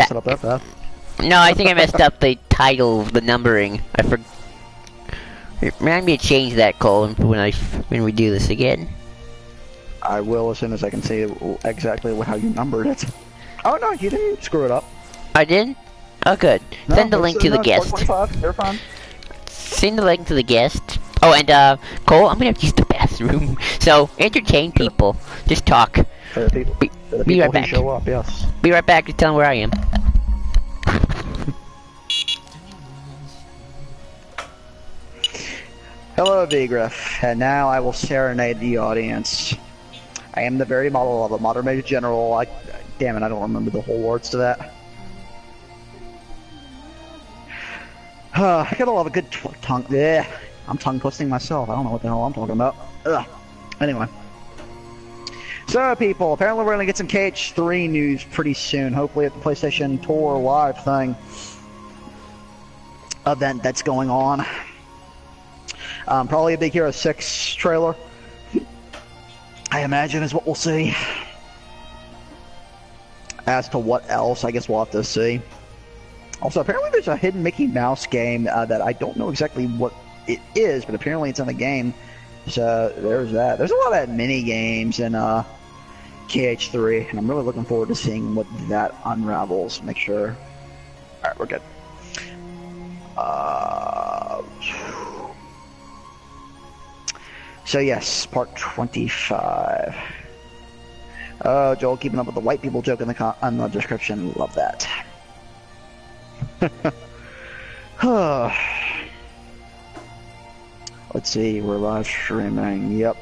messed it up that fast. No, I think I messed up the title, the numbering. I forgot. Remind me to change that, Cole, when we do this again. I will as soon as I can see exactly how you numbered it. Oh no, you didn't screw it up. I didn't? Oh, good. No, Send the link to the guest. 425. You're fine. Send the link to the guest. Oh, and Cole, I'm gonna have to use the bathroom. So entertain people. Just talk. For the people, Be right who back. show up, yes. Be right back to tell them where I am. Hello, Vigriff, and now I will serenade the audience. I am the very model of a modern major general. Damn it, I don't remember the whole words to that. I gotta love a good tongue. Yeah, I'm tongue twisting myself. I don't know what the hell I'm talking about. Ugh. Anyway. So, people, apparently we're gonna get some KH3 news pretty soon. Hopefully at the PlayStation Tour Live thing. Event that's going on. Probably a Big Hero 6 trailer. I imagine is what we'll see. As to what else, I guess we'll have to see. Also, apparently there's a hidden Mickey Mouse game that I don't know exactly what it is, but apparently it's in the game. So there's that. There's a lot of mini games in KH3, and I'm really looking forward to seeing what that unravels. Make sure. All right, we're good. So yes, part 25. Oh, Joel, keeping up with the white people joke in the description. Love that. Let's see, we're live streaming. Yep.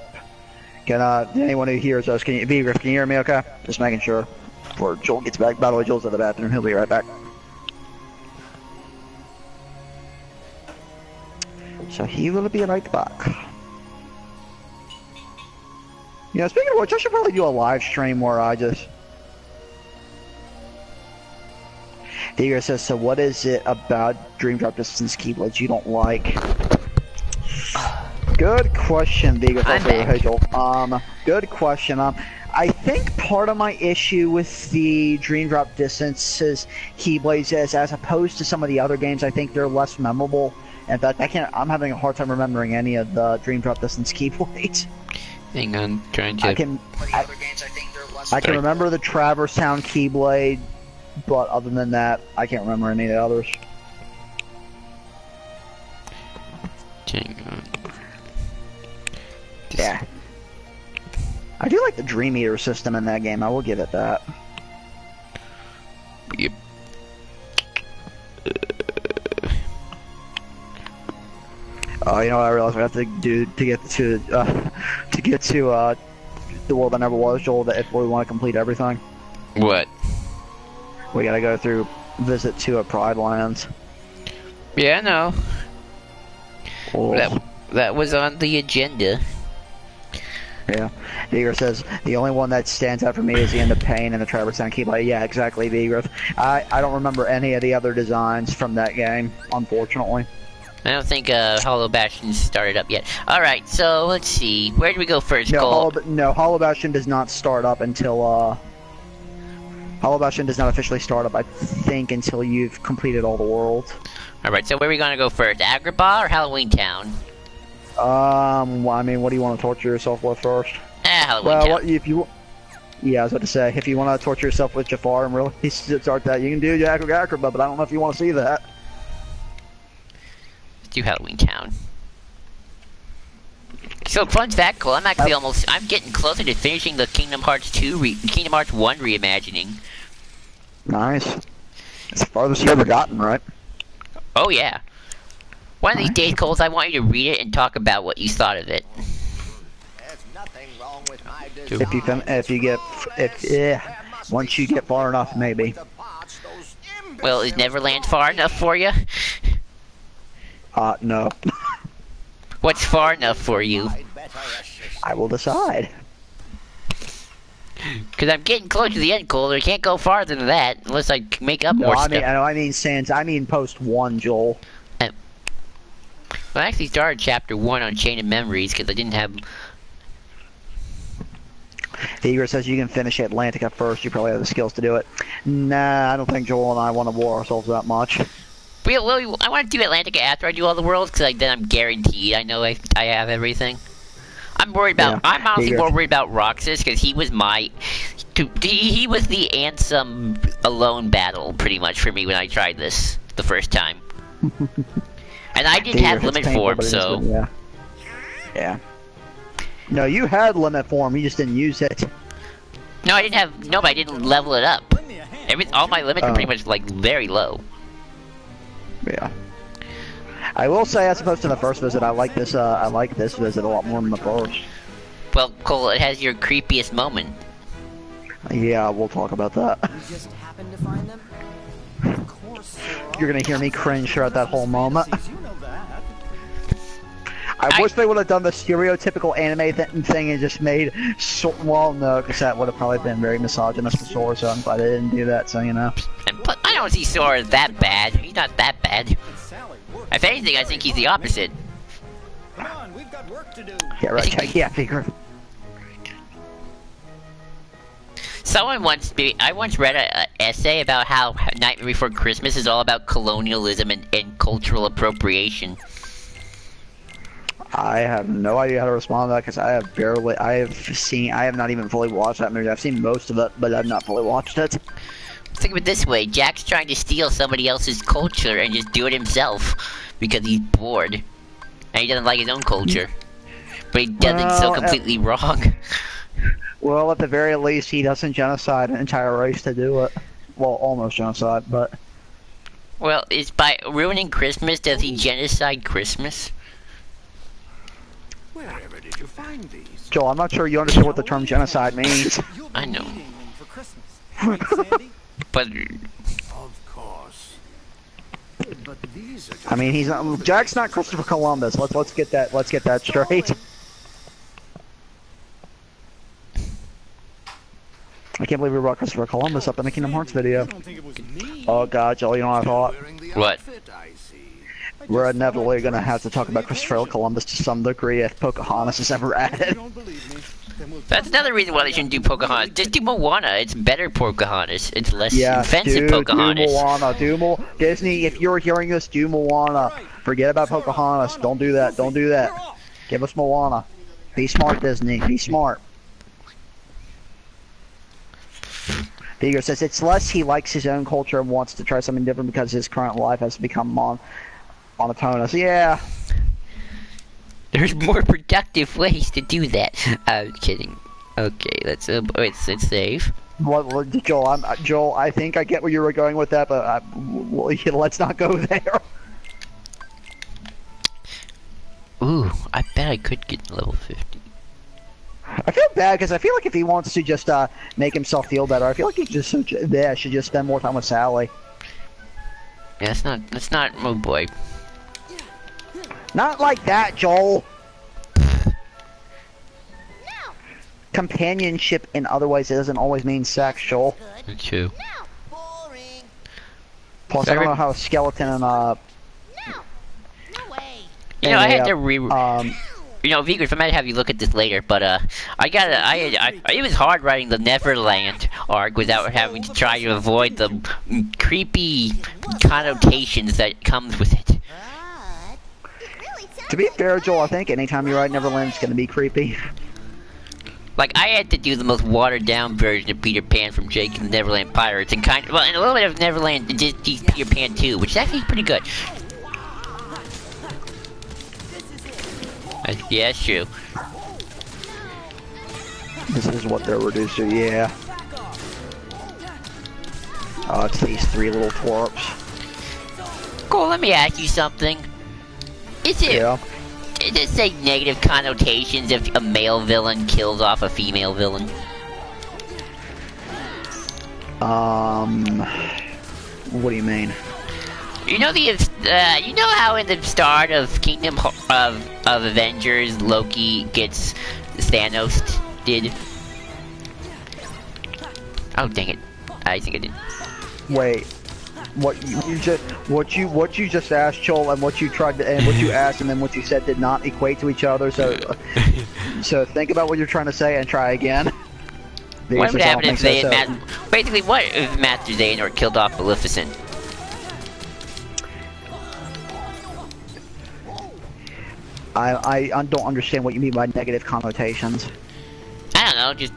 Can anyone who hears us, can you hear me? Okay, just making sure. Before Joel gets back. By the way, Joel's at the bathroom. He'll be right back. So he will be right back. Yeah, speaking of which, I should probably do a live stream where I just... Digger says, so what is it about Dream Drop Distance Keyblades you don't like? Good question, Digger. Hey, Joel. Good question. I think part of my issue with the Dream Drop Distance's Keyblades is, as opposed to some of the other games, I think they're less memorable. In fact, I'm having a hard time remembering any of the Dream Drop Distance Keyblades. Hang on, trying to... I can remember the Traverse Town Keyblade, but other than that, I can't remember any of the others. Hang on. Yeah. I do like the Dream Eater system in that game, I will give it that. Yep. You know what I realized we have to do to get to the world that never was, Joel, that if we want to complete everything. What? We gotta go through visit 2 at Pride Lands. Yeah, I know. Oh. That was on the agenda. Yeah. Vigor says, the only one that stands out for me is the end of Pain and the Traverse Town Keyblade. Yeah, exactly, Vigor. I don't remember any of the other designs from that game, unfortunately. I don't think Hollow Bastion started up yet. Alright, so let's see. Where do we go first, Cole? Hollow Bastion does not start up until, Hollow Bastion does not officially start up, I think, until you've completed all the worlds. Alright, so where are we gonna go first? Agrabah or Halloween Town? Well, I mean, what do you want to torture yourself with first? Halloween Town. Yeah, I was about to say, if you want to torture yourself with Jafar and really start that, you can do Agrabah, but I don't know if you want to see that. Do Halloween Town. So, fun fact, Cole, I'm actually I'm getting closer to finishing the Kingdom Hearts 1 reimagining. Nice. It's the farthest you've ever gotten, right? Oh, yeah. One of these days, Cole, I want you to read it and talk about what you thought of it. There's nothing wrong with my once you get far enough, maybe. Well, is Neverland far enough for you? No. What's far enough for you? I will decide. Because I'm getting close to the end, Cole. I can't go farther than that unless I make up more stuff. I mean post 1, Joel. Well, I actually started chapter 1 on Chain of Memories because I didn't have... Eager says you can finish Atlantica first. You probably have the skills to do it. Nah, I don't think Joel and I want to war ourselves that much. Well, I want to do Atlantica after I do all the worlds, because then I'm guaranteed. I know I have everything. I'm worried about. Yeah. I'm honestly more worried about Roxas, because he was he was the Ansem alone battle pretty much for me when I tried this the first time. And I didn't have limit form, so yeah. Yeah. No, you had limit form. You just didn't use it. no, I didn't have. No, but I didn't level it up. All my limits are pretty much like very low. Yeah. I will say, as opposed to the first visit, I like this. I like this visit a lot more than the first. Well, Cole, it has your creepiest moment. Yeah, we'll talk about that. You just happened to find them? Of course. You're gonna hear me cringe throughout that whole moment. You know that. I wish they would have done the stereotypical anime thing and just made. Well, no, because that would have probably been very misogynist for Sora, so I'm glad they didn't do that. So you know. But I don't see Sora as that bad. He's not that bad. Sally, work. If anything, I think he's the opposite. Come on, we've got work to do. Yeah, right. Yeah, figure. I once read an essay about how Nightmare Before Christmas is all about colonialism and cultural appropriation. I have no idea how to respond to that because I have not even fully watched that movie. I've seen most of it, but I've not fully watched it. Think of it this way, Jack's trying to steal somebody else's culture and just do it himself because he's bored. And he doesn't like his own culture. But he does it so completely wrong. Well, at the very least, he doesn't genocide an entire race to do it. Well, almost genocide, but... Well, is by ruining Christmas, does he genocide Christmas? Wherever did you find these? Joel, I'm not sure you understand what the term genocide means. I know. For Christmas. Right, Sandy? But Of course. But these are just I mean, Jack's not Christopher Columbus. Let's get that straight. I can't believe we brought Christopher Columbus up in the Kingdom Hearts video. I don't think it was me. Oh god, Joel, you know what I thought? wearing the What? outfit, I see. We're inevitably gonna have to talk about Christopher Columbus to some degree if Pocahontas is ever You added. don't believe me? Then we'll that's another reason why they shouldn't do Pocahontas. Just do Moana. It's better Pocahontas. It's less Yeah, offensive do Pocahontas. Moana. Disney, if you're hearing this, do Moana. Forget about Pocahontas. Don't do that. Don't do that. Give us Moana. Be smart, Disney. Be smart. Vigor says it's less he likes his own culture and wants to try something different because his current life has become monotonous. Yeah. There's more productive ways to do that. I'm kidding. Okay, let's save. Well, Joel, I think I get where you were going with that, but let's not go there. Ooh, I bet I could get level 50. I feel bad because I feel like if he wants to just make himself feel better, I feel like he should just spend more time with Sally. Yeah, that's not, oh boy. Not like that, Joel. Companionship in other ways, it doesn't always mean sex, Joel. That's true. Boring. Plus, I don't know how a skeleton and No way. You know, I had to you know, Vigor, I might have you look at this later, but it was hard writing the Neverland arc without having to try to avoid the creepy connotations that comes with it. To be fair, Joel, I think anytime you write Neverland, it's gonna be creepy. Like, I had to do the most watered-down version of Peter Pan from Jake and the Neverland Pirates, and and a little bit of Neverland Disney's Peter Pan 2, which is actually pretty good. Yeah, it's true. This is what they're reduced to, yeah. Oh, it's these three little twerps. Cool, let me ask you something. Is it say negative connotations if a male villain kills off a female villain? What do you mean? You know you know how in the start of Kingdom of Avengers, Loki gets Thanos did? Oh dang it! I think I did. Wait, what you just asked, Joel, and what you tried to, and what you asked, and then what you said did not equate to each other. So, so think about what you're trying to say and try again. What would happen if they had so. basically, what if Master Xehanort killed off Maleficent? I don't understand what you mean by negative connotations. I don't know, just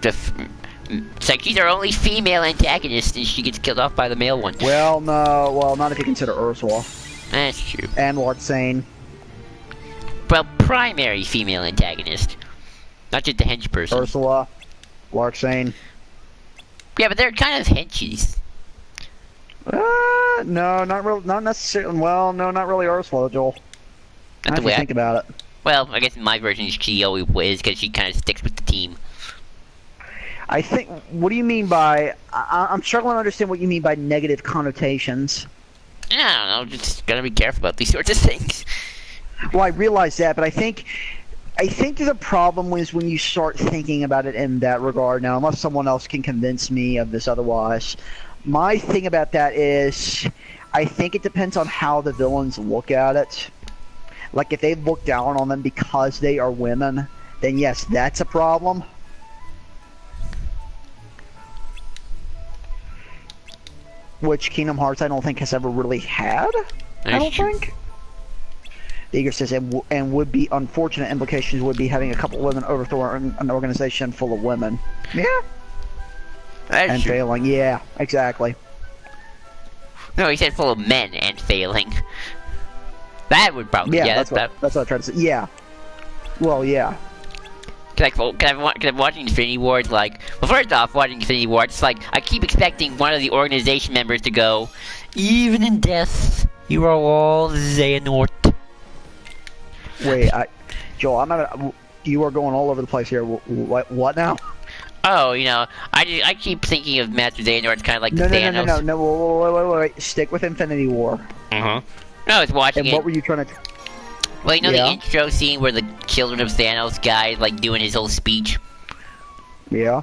it's like she's our only female antagonist and she gets killed off by the male one. Well, no, well, not if you consider Ursula. That's true. And Larxene. Well, primary female antagonist. Not just the hench person. Ursula, Larxene. Yeah, but they're kind of henchies. No, not necessarily. Well, no, not really Ursula, Joel. Not How the do you way think about it? Well, I guess in my version she always is because she kind of sticks with the team. I think. What do you mean by? I'm struggling to understand what you mean by negative connotations. I don't know, just gotta be careful about these sorts of things. Well, I realize that, but I think the problem is when you start thinking about it in that regard. Now, unless someone else can convince me of this otherwise, my thing about that is, I think it depends on how the villains look at it. Like, if they look down on them because they are women, then yes, that's a problem. Which Kingdom Hearts, I don't think, has ever really had. I don't think. Eager says, and would be unfortunate implications would be having a couple of women overthrow an organization full of women. Yeah. And failing. Yeah, exactly. No, he said full of men and failing. That would probably that's what I tried to say. Yeah. Well, yeah. Cause I'm watching Infinity Ward, like, well, first off, watching Infinity Ward, it's like, I keep expecting one of the organization members to go, even in death, you are all Xehanort. Wait, Joel, I'm not. You are going all over the place here. What now? Oh, you know, I keep thinking of Master Xehanort. It's kind of like the Thanos. No. Wait. Stick with Infinity War. No, I was watching it. What were you trying to? Well, you know the intro scene where the Children of Thanos guy like doing his whole speech. Yeah.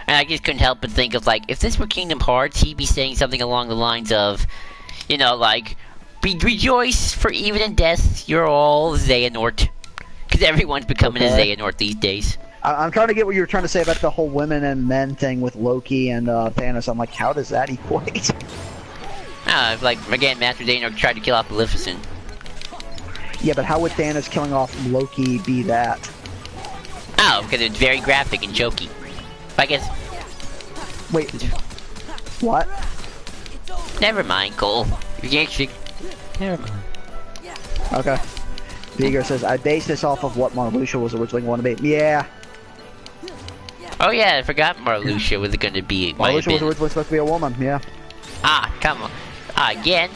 And I just couldn't help but think of like, if this were Kingdom Hearts, he'd be saying something along the lines of, you know, like, rejoice, for even in death, you're all Xehanort. Because everyone's becoming a Xehanort these days. I'm trying to get what you were trying to say about the whole women and men thing with Loki and Thanos. I'm like, how does that equate? Like, again, Master Xehanort tried to kill off Maleficent. Yeah, but how would Thanos killing off Loki be that? Oh, because it's very graphic and jokey. I guess... Wait. What? Never mind, Cole. Never mind. Okay. Vigor says, I based this off of what Marluxia was originally going to be. Yeah. Oh yeah, I forgot Marluxia was going to be... Marluxia was originally supposed to be a woman, yeah. Ah, come on. Again.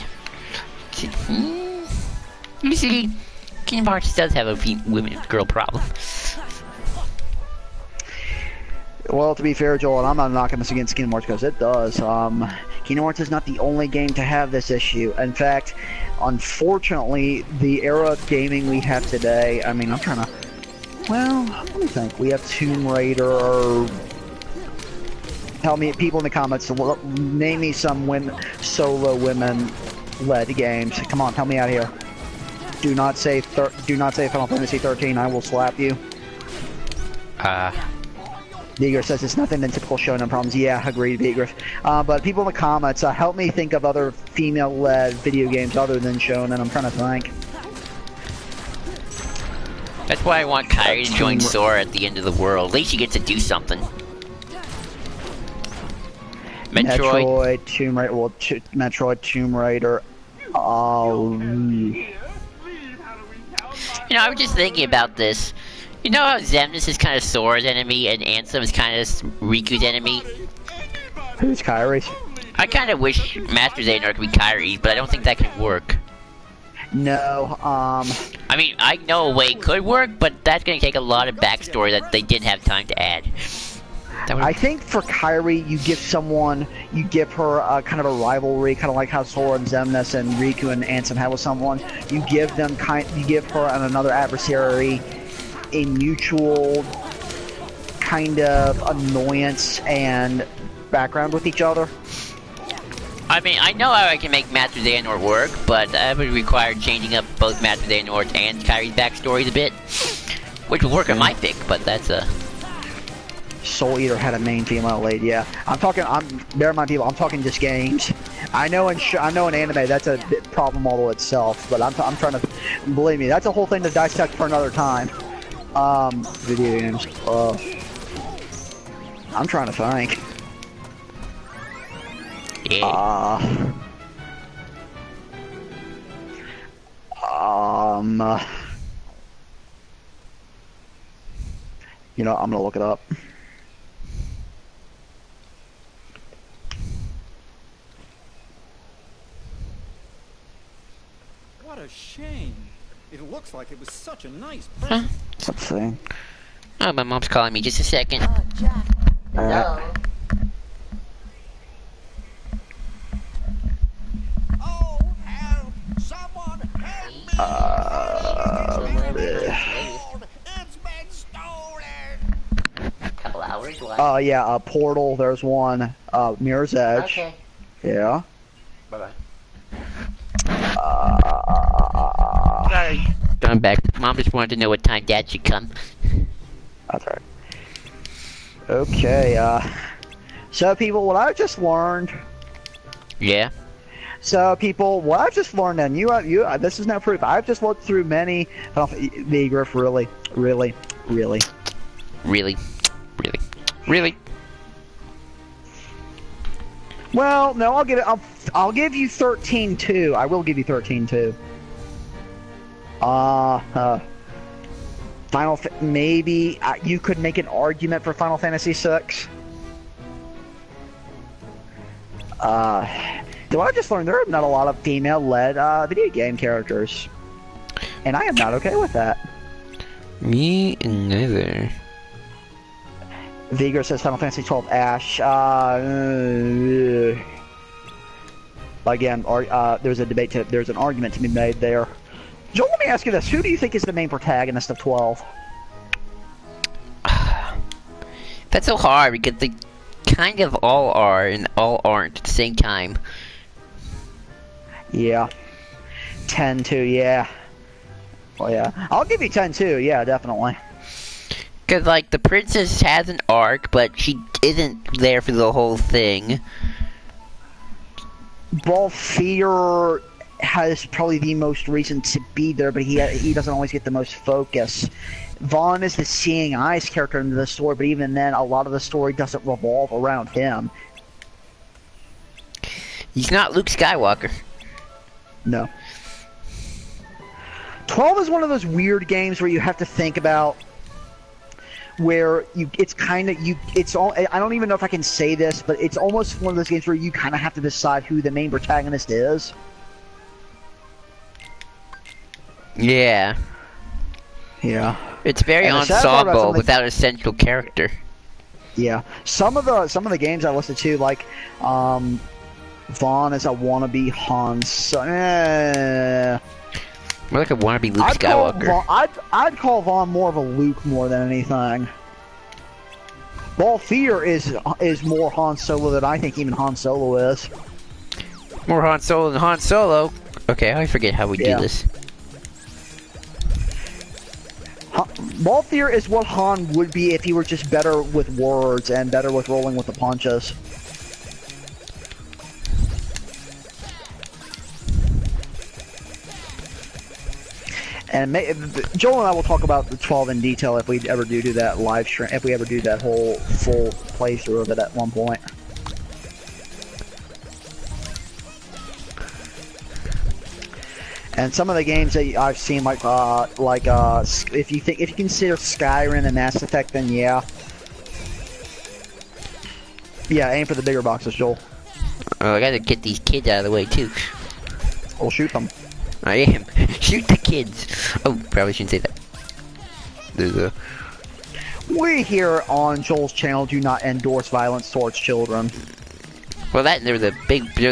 You see, Kingdom Hearts does have a girl problem. Well, to be fair, Joel, and I'm not knocking this against Kingdom Hearts because it does. Kingdom Hearts is not the only game to have this issue. In fact, unfortunately, the era of gaming we have today, I mean, I'm trying to... Well, let me think. We have Tomb Raider... Tell me, people in the comments, name me some solo women-led games. Come on, help me out here. Do not say Final Fantasy 13. I will slap you. Vigor says it's nothing than typical shonen problems. Yeah, agreed, Vigor. But people in the comments, help me think of other female-led video games other than shonen. I'm trying to think. That's why I want Kairi to join Sora at the end of the world. At least she gets to do something. Metroid, Tomb Raider, well, Metroid, Tomb Raider. You know, I was just thinking about this. You know how Xemnas is kind of Sora's enemy and Ansem is kind of Riku's enemy? Who's Kairi's? I kind of wish Master Xehanort could be Kairi, but I don't think that could work. No, I mean, I know a way it could work, but that's going to take a lot of backstory that they didn't have time to add. I think for Kairi, you give her a kind of a rivalry, kind of like how Sora and Xemnas and Riku and Ansem had with someone. You give her and another adversary a mutual kind of annoyance and background with each other. I mean, I know how I can make Master Xehanort work, but that would require changing up both Master Xehanort and Kairi's backstories a bit, which would work on my pick, but that's a... Soul Eater had a main female lead. Yeah, bear in mind, people. I'm talking just games. I know in anime that's a problem all to itself, but I'm trying to believe me. That's a whole thing to dissect for another time. Video games. I'm trying to think. Yeah. You know, I'm gonna look it up. What a shame. It looks like it was such a nice present. Let's see. Oh, my mom's calling me. Just a second. Jack. Hello. Oh, help! Someone help me! It's been stolen! Couple hours. What? Oh yeah, Portal. There's one. Mirror's Edge. Okay. Yeah. Bye bye. Sorry. I'm back. Mom just wanted to know what time Dad should come. That's right. Okay. So people, what I've just learned. Yeah. So people, what I've just learned, and this is no proof. I've just looked through many. Vigriff, really. Well, no, I'll give you 13-2. I will give you 13-2. Maybe you could make an argument for Final Fantasy VI. Though I just learned there are not a lot of female-led video game characters, and I am not okay with that. Me neither. Vigor says Final Fantasy 12 Ash. Again, there's a debate. There's an argument to be made there. Joel, let me ask you this: who do you think is the main protagonist of 12? That's so hard because they kind of all are and all aren't at the same time. Yeah, 10-2. Yeah. Well, yeah, I'll give you 10-2. Yeah, definitely. Cause like the princess has an arc, but she isn't there for the whole thing. Balthier has probably the most reason to be there, but he doesn't always get the most focus. Vaughn is the seeing eyes character in the story, but even then, a lot of the story doesn't revolve around him. He's not Luke Skywalker. No. 12 is one of those weird games where you have to think about where I don't even know if I can say this, but it's almost one of those games where you kind of have to decide who the main protagonist is. Yeah. Yeah. It's very And the sad part about ensemble something- without a central character. Yeah. Some of the games I listed to, like Vaughn is a wannabe Han. More like a wannabe Luke Skywalker. I'd call Vaughn more of a Luke more than anything. Balthier is more Han Solo than I think even Han Solo is. More Han Solo than Han Solo. Okay, I forget how we do this. Balthier is what Han would be if he were just better with words and better with rolling with the punches. And Joel and I will talk about the 12 in detail if we ever do that live stream, if we ever do that whole full playthrough of it at one point. And some of the games that I've seen, if you consider Skyrim and Mass Effect, then yeah, aim for the bigger boxes, Joel. Oh, I gotta get these kids out of the way too. We'll shoot them. I am. Shoot the kids. Oh, probably shouldn't say that. We here on Joel's channel do not endorse violence towards children. Well, there's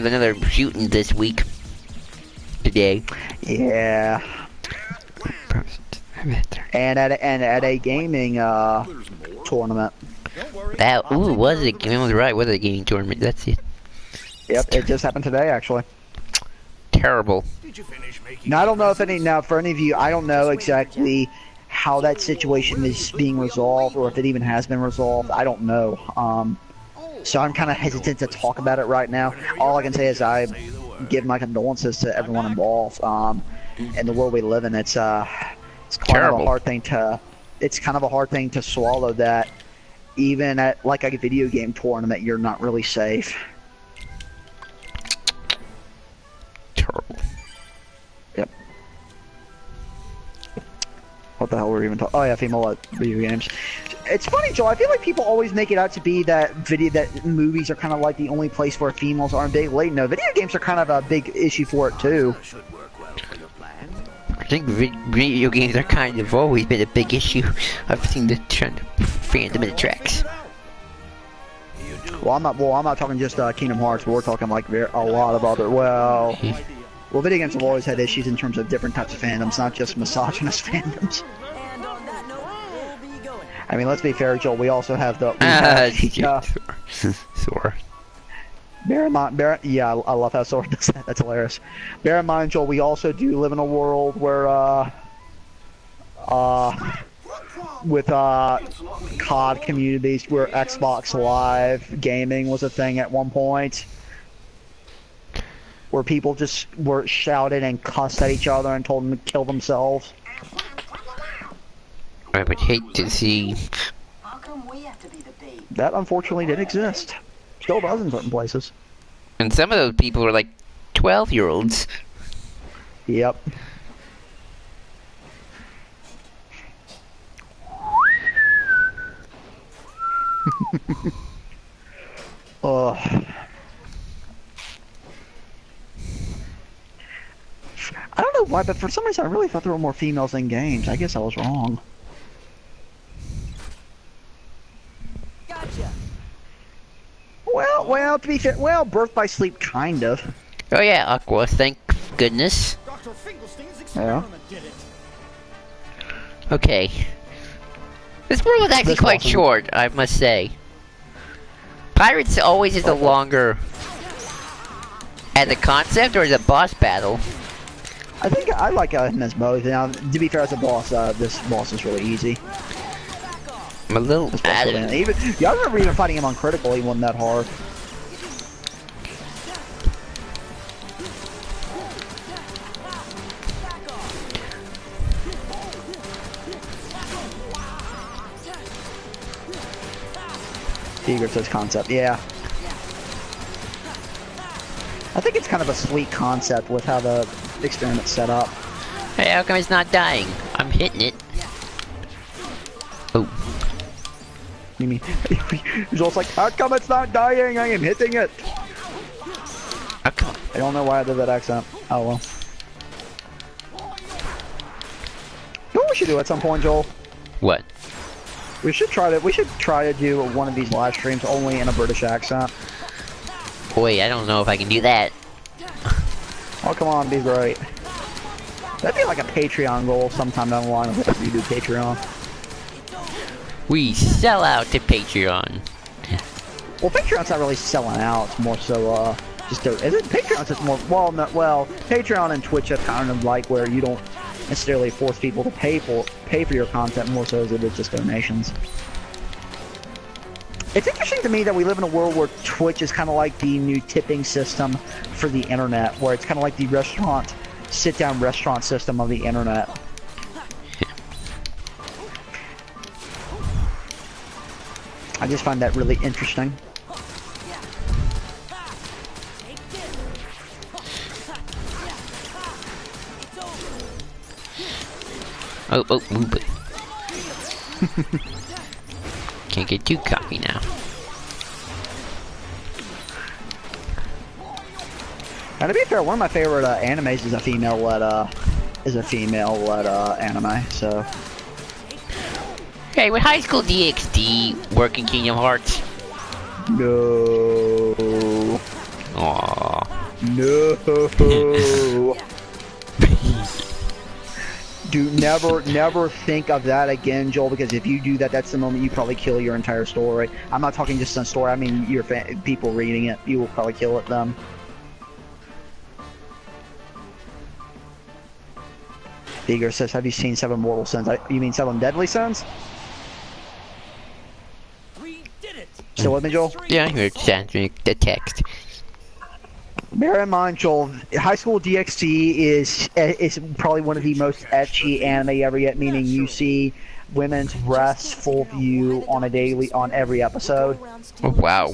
another shooting this week. Today. Yeah. And at a gaming tournament. Was it? I was right. Was it a gaming tournament? That's it. Yep, it just happened today, actually. Terrible. Did you finish making Now I don't know if for any of you, I don't know exactly how that situation is being resolved, or if it even has been resolved. I don't know. So I'm kind of hesitant to talk about it right now. All I can say is I give my condolences to everyone involved. In the world we live in, it's kind of a hard thing to. It's kind of a hard thing to swallow that even at like a video game tournament, you're not really safe. Terrible. Yep. What the hell were we even talking? Oh yeah, female video games. It's funny, Joel. I feel like people always make it out to be that movies are kind of like the only place where females aren't big. Late, no, video games are kind of a big issue for it too. I think video games are kind of always been a big issue. I've seen the trend of fandom and tracks. Well, I'm not talking just Kingdom Hearts, but we're talking like a lot of other. Well, video games have always had issues in terms of different types of fandoms, not just misogynist fandoms. I mean, let's be fair, Joel. We also have the. Sore. Bear in mind, yeah, I love how Sora does that. That's hilarious. Bear in mind, Joel, we also do live in a world where, with COD communities where Xbox Live gaming was a thing at one point, where people just were shouted and cussed at each other and told them to kill themselves. I would hate to see. That unfortunately did exist. Still does in certain places. And some of those people were like 12-year-olds. Yep. I don't know why, but for some reason I really thought there were more females in games. I guess I was wrong. Gotcha. Well, to be fair, Birth by Sleep, kind of. Oh yeah, Aqua, thank goodness. Dr. Finkelstein's experiment did it. Okay. This world was actually quite short, I must say. Pirates always is a longer... as a concept or as a boss battle? I think I like him as both. Now, to be fair, as a boss, this boss is really easy. I'm a little adamant. Even I remember even fighting him on critical. He wasn't that hard. Eager says concept, yeah. I think it's kind of a sweet concept with how the experiment's set up. Hey, how come it's not dying? I'm hitting it. Oh. You mean, he's also like, how come it's not dying? I am hitting it. Oh, come on. I don't know why I did that accent. Oh well. You know what we should do at some point, Joel? What? We should try to do one of these live streams only in a British accent. Boy, I don't know if I can do that. Oh come on, be great. That'd be like a Patreon goal sometime down the line if we do Patreon. We sell out to Patreon. Well, Patreon's not really selling out. It's more so, is it? Patreon's just more, well, Patreon and Twitch are kind of like where you don't necessarily force people to pay for your content more so as it is just donations. It's interesting to me that we live in a world where Twitch is kind of like the new tipping system for the internet, where it's kind of like the sit-down restaurant system of the internet. I just find that really interesting. Oh, move it. Can't get too cocky now. Now, to be fair, one of my favorite animes is a female-led anime. So. Hey, would High School DxD work in Kingdom Hearts? No. Aww. No. Do never think of that again, Joel, because if you do that, that's the moment you probably kill your entire story. I'm not talking just on story, I mean your people reading it. You will probably kill it them. Vigor says, have you seen Seven Mortal Sins? You mean Seven Deadly Sins? We did it. Still with me, Joel? Yeah, I heard Sandrick, the text. Bear in mind, Joel, High School DxD is probably one of the most ecchi anime ever yet, meaning you see women's breasts full view on every episode. Oh, wow.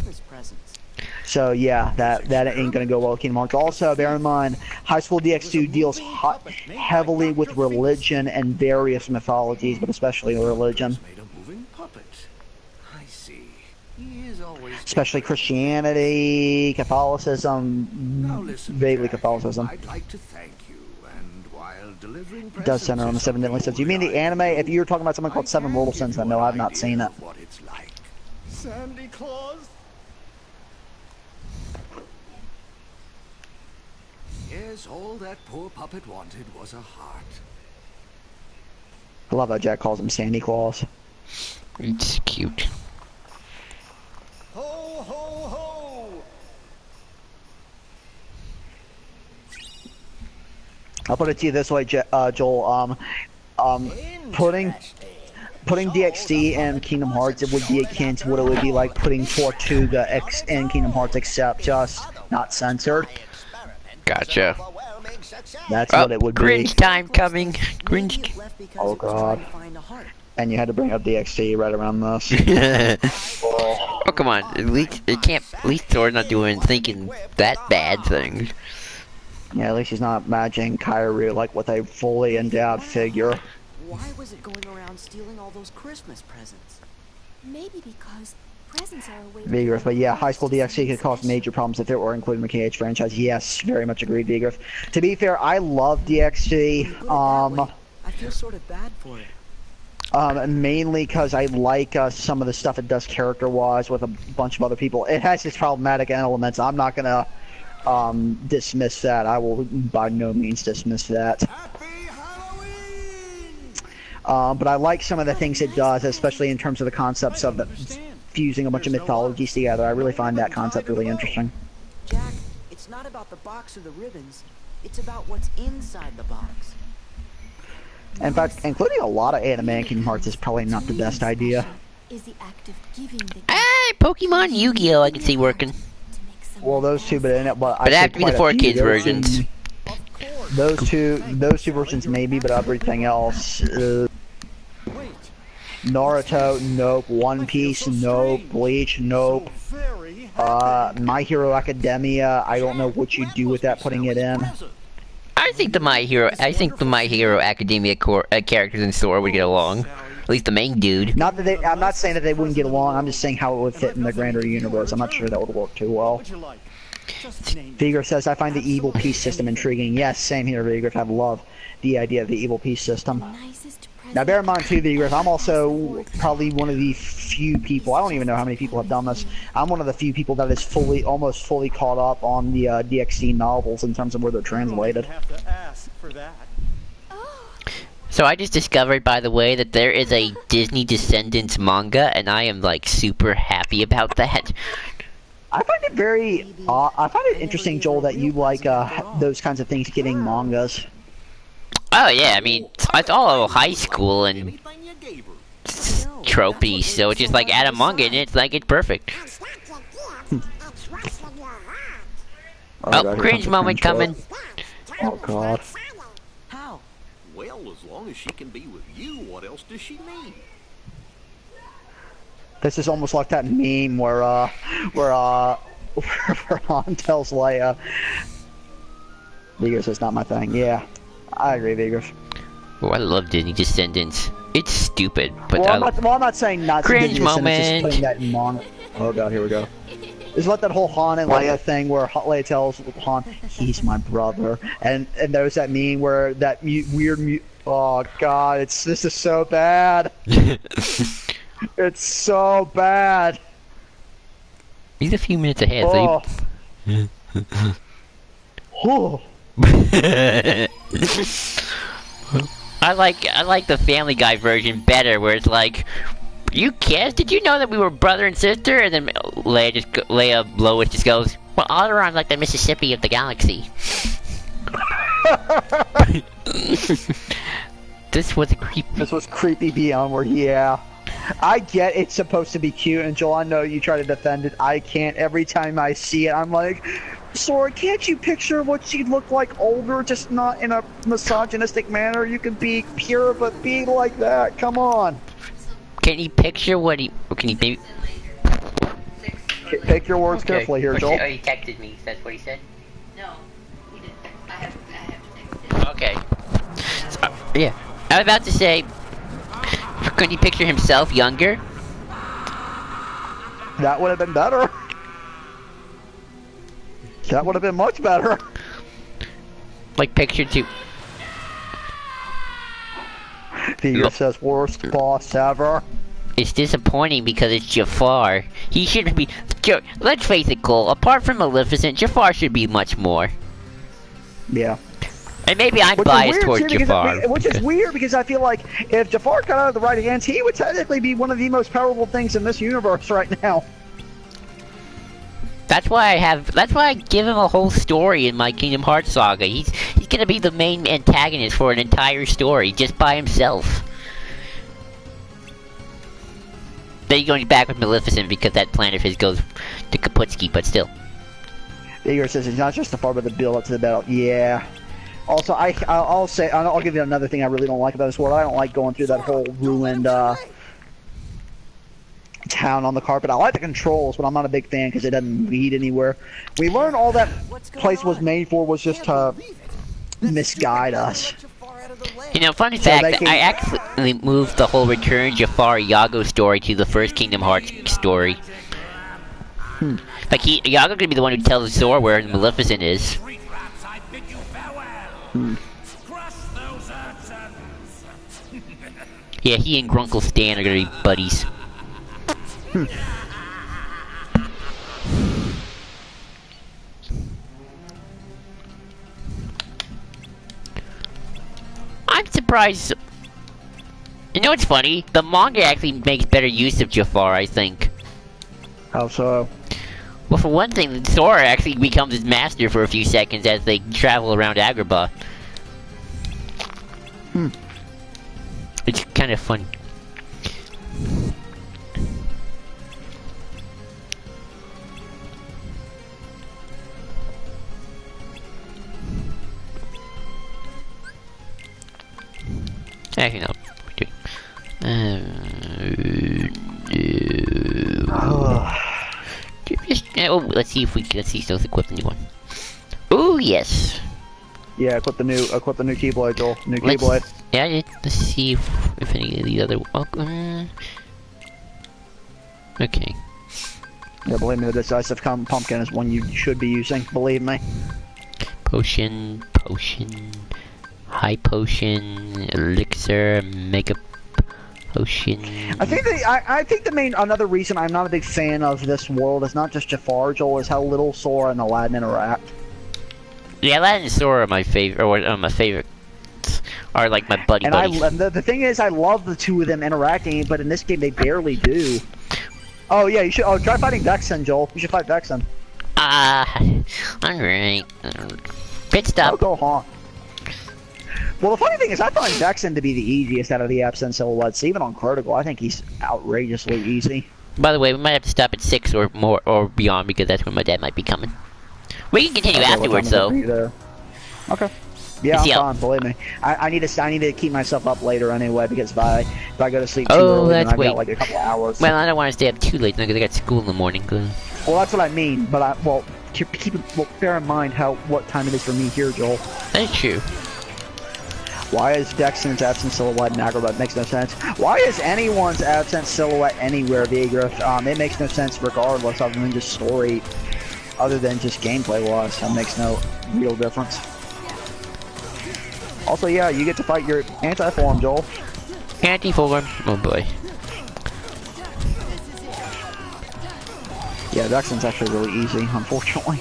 So yeah, that ain't gonna go well with Kingdom Hearts. Also, bear in mind, High School DxD deals heavily with religion and various mythologies, but especially religion. Made a moving puppet. I see. He is always Especially Christianity, Catholicism, Now listen, vaguely Jack, Catholicism. I'd like to thank you, and while delivering Does center on the Seven Deadly Sins. You mean the anime? If you're talking about something called Seven Mortal Sins, then no, I've not seen it. What it's like. Sandy Claus. Yes, all that poor puppet wanted was a heart. I love how Jack calls him Sandy Claus. It's cute. Ho ho ho. I'll put it to you this way, Joel. Putting DxD in Kingdom Hearts, it would be akin to what it would be like putting Tortuga X in Kingdom Hearts, except just not censored. Gotcha. That's what it would be. Cringe time coming. Cringe. Oh god. And you had to bring up DxD right around this. Oh come on! At least it can't. At least Thor's not thinking that bad things. Yeah, at least he's not imagining Kyrie like with a fully endowed figure. Why was it going around stealing all those Christmas presents? Maybe because presents are a way. Vigorous, but yeah, High School DxD could cause major problems if it were included in the KH franchise. Yes, very much agreed, Vigorous. To be fair, I love DxD. I feel sort of bad for it. Mainly because I like some of the stuff it does character-wise with a bunch of other people. It has its problematic elements. I'm not gonna dismiss that. I will by no means dismiss that. But I like some of the things it does, especially in terms of the concepts of fusing a bunch of mythologies together. I really find that concept really interesting. Jack, it's not about the box or the ribbons. It's about what's inside the box. In fact, including a lot of anime in Kingdom Hearts is probably not the best idea. Is the act of giving the Hey, Pokemon Yu-Gi-Oh! I can see working. Well, those two, but But it have to be the 4Kids versions. Those two versions maybe, but everything else. Wait. Naruto, nope. One Piece, nope. Bleach, nope. Very My Hero Academia, I don't know what you do with that, putting it in. I think the My Hero Academia characters in Sora would get along. At least the main dude. Not that I'm not saying that they wouldn't get along. I'm just saying how it would fit in the grander universe. I'm not sure that would work too well. Would you like? Just name it. Vigor says, I find the evil peace system intriguing. Yes, same here, Vigor. I love the idea of the evil peace system. nicest present. Now, bear in mind, too, Vigor, I'm also probably one of the few people, I don't even know how many people have done this, I'm one of the few people that is almost fully caught up on the DxD novels in terms of where they're translated. You have to ask for that. So I just discovered, by the way, that there is a Disney Descendants manga, and I am like super happy about that. I find it I find it interesting, Joel, that you like those kinds of things getting mangas. Oh yeah, I mean it's all high school and tropey, so it's just like add a manga and it's like it's perfect. Oh, cringe moment coming. Oh god. How? Well, as long as she can be with you, what else does she need? This is almost like that meme where Han tells Leia. Vigors is not my thing. Yeah, I agree, Vigors. Oh, I love Disney Descendants. It's stupid, but Well, I'm not saying not to Cringe Disney Descendants, just moment. putting that in manga. Oh god, here we go. It's like that whole Han and Leia thing where Leia tells Han, "He's my brother," and there's that meme where that weird. Oh god, this is so bad. It's so bad. he's a few minutes ahead. Oh. So Oh. I like the Family Guy version better, where it's like, "You kids, did you know that we were brother and sister?" And then Lois just goes, "Well, Alderon's like the Mississippi of the galaxy." This was creepy. This was creepy beyond where, yeah. I get it's supposed to be cute, and Joel, I know you try to defend it. I can't. Every time I see it, I'm like, Sora, can't you picture what she'd look like older, just not in a misogynistic manner? You can be pure, but be like that. Come on. Can you picture what he... Can you maybe... Pick your words carefully here, Joel. Oh, he texted me. That's what he said? No, he didn't. I have to text it. Okay. So, yeah. I was about to say... Couldn't he picture himself younger? That would have been better. That would have been much better. Like, picture two... Peter says worst boss ever. It's disappointing because it's Jafar. He shouldn't be... Let's face it, Cole. Apart from Maleficent, Jafar should be much more. Yeah. And maybe I'm biased towards Jafar. Which is weird because I feel like if Jafar got out of the right hands, he would technically be one of the most powerful things in this universe right now. That's why I give him a whole story in my Kingdom Hearts saga. He's gonna be the main antagonist for an entire story just by himself. Then you're going back with Maleficent because that plan of his goes to Kaputski, but still. Igor says it's not just the far, but the build up to the battle. Yeah. Also, I'll give you another thing I really don't like about this world. I don't like going through that whole ruined town on the carpet. I like the controls, but I'm not a big fan because it doesn't lead anywhere. We learned all that place was made for was just to misguide us. You know, funny fact, I actually moved the whole Return Jafar Iago story to the first Kingdom Hearts story. Like, Iago could be the one who tells Sora where Maleficent is. Yeah, he and Grunkle Stan are gonna be buddies. I'm surprised. You know what's funny? The manga actually makes better use of Jafar, I think. How so? Well, for one thing, Sora actually becomes his master for a few seconds as they travel around Agrabah. It's kind of fun. Actually, no. Oh, let's see if let's equip the new one. Ooh, yes. Yeah, equip the new Keyblade, Joel. New Keyblade. Yeah, let's see if any of the other. Okay. Yeah, believe me, the decisive pumpkin is one you should be using. Believe me. Potion, high potion, elixir, mega potion. I think another reason I'm not a big fan of this world is not just Jafar, Joel, is how little Sora and Aladdin interact. Yeah, Aladdin and Sora are my favorite, or my favorites. Are like my buddies. And the thing is, I love the two of them interacting, but in this game they barely do. Oh yeah, you should. Oh, try fighting Vexen, Joel. You should fight Vexen. Alright. Pit stop. Oh, go on. Well, the funny thing is, I find Vexen to be the easiest out of the Epson silhouettes. Even on Critical, I think he's outrageously easy. By the way, we might have to stop at 6 or more or beyond because that's when my dad might be coming. We can continue afterwards, though. Okay. Yeah, I'm fine. Believe me. I need to keep myself up later anyway because if I go to sleep too early, then I've got like a couple hours. Well, I don't want to stay up too late because I got school in the morning. Well, that's what I mean. But bear in mind what time it is for me here, Joel. That's true. Why is Vexen's absent silhouette in Agrabah? Makes no sense. Why is anyone's absent silhouette anywhere, Vigriff? It makes no sense regardless, other than just story, other than just gameplay-wise. That makes no real difference. Also, yeah, you get to fight your anti-form, Joel. Anti-form? Oh boy. Yeah, Vexen's actually really easy, unfortunately.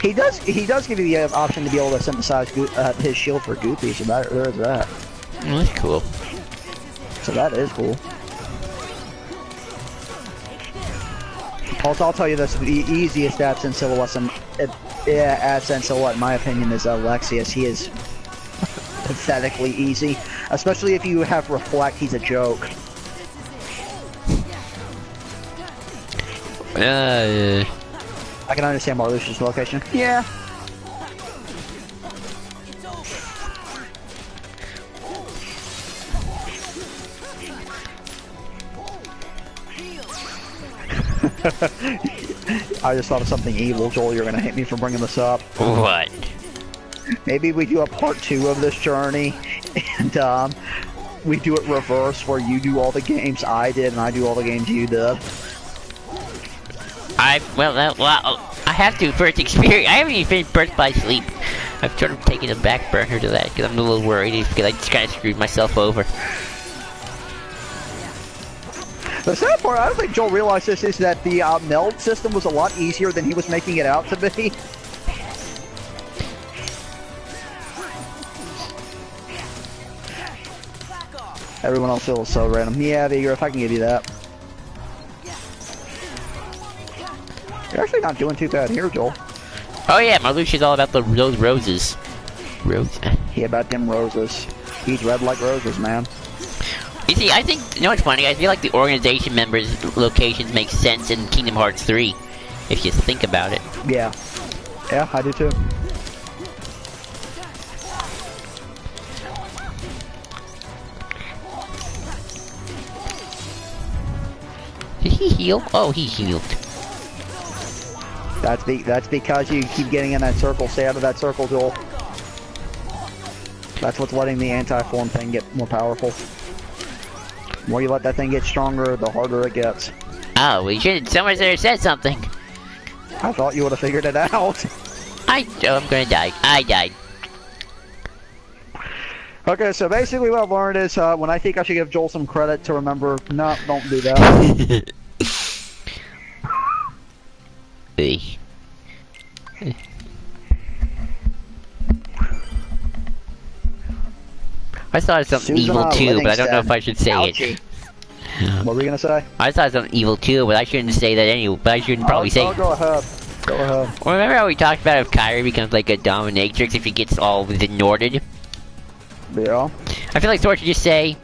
He does give you the option to be able to synthesize his shield for Goofy, so there is that. Oh, that's cool. So that is cool. Also, I'll tell you this, the easiest absent silhouette in my opinion is Alexius. He is pathetically easy. Especially if you have Reflect, he's a joke. I can understand Marluxia's location. Yeah. I just thought of something evil, Joel. You're gonna hate me for bringing this up. What? Maybe we do a part 2 of this journey, and we do it reverse, where you do all the games I did, and I do all the games you did. I have to first experience. I haven't even finished Birth by Sleep. I've sort of taken a back burner to that because I'm a little worried because I just kind of screwed myself over. The sad part, I don't think Joel realized this, is that the meld system was a lot easier than he was making it out to be. Everyone else feels so random. Yeah, Vigor, if I can give you that. You're actually not doing too bad here, Joel. Oh yeah, Marluxia's all about those roses. Yeah, about them roses. He's red like roses, man. You see, I think, you know what's funny? I feel like the organization members' locations make sense in Kingdom Hearts 3, if you think about it. Yeah. Yeah, I do too. Did he heal? Oh, he healed. That's because you keep getting in that circle. Stay out of that circle, Joel. That's what's letting the anti-form thing get more powerful. The more you let that thing get stronger, the harder it gets. Oh, we should. Someone there said something. I thought you would have figured it out. I'm gonna die. I died. Okay, so basically what I've learned is when I think I should give Joel some credit to remember, no, don't do that. I thought of something evil too, but I don't know if I should say it. What were you gonna say? I thought of something evil too, but I shouldn't say that anyway. But I shouldn't probably say. Go ahead. Go ahead. Well, remember how we talked about if Kyrie becomes like a dominatrix if he gets all Norded? Yeah. I feel like Thor should just say,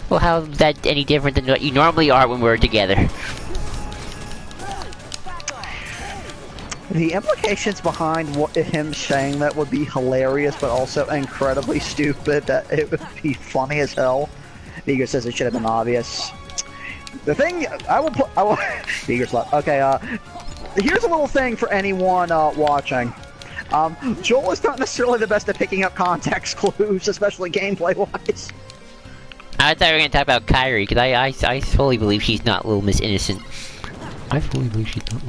"Well, how is that any different than what you normally are when we're together?" The implications behind him saying that would be hilarious, but also incredibly stupid. That it would be funny as hell. Vigor says it should have been obvious. The thing I will Vigor's left. Okay, here's a little thing for anyone watching. Joel is not necessarily the best at picking up context clues, especially gameplay-wise. I thought we were gonna talk about Kyrie because I fully believe she's not Little Miss Innocent. I fully believe she's not.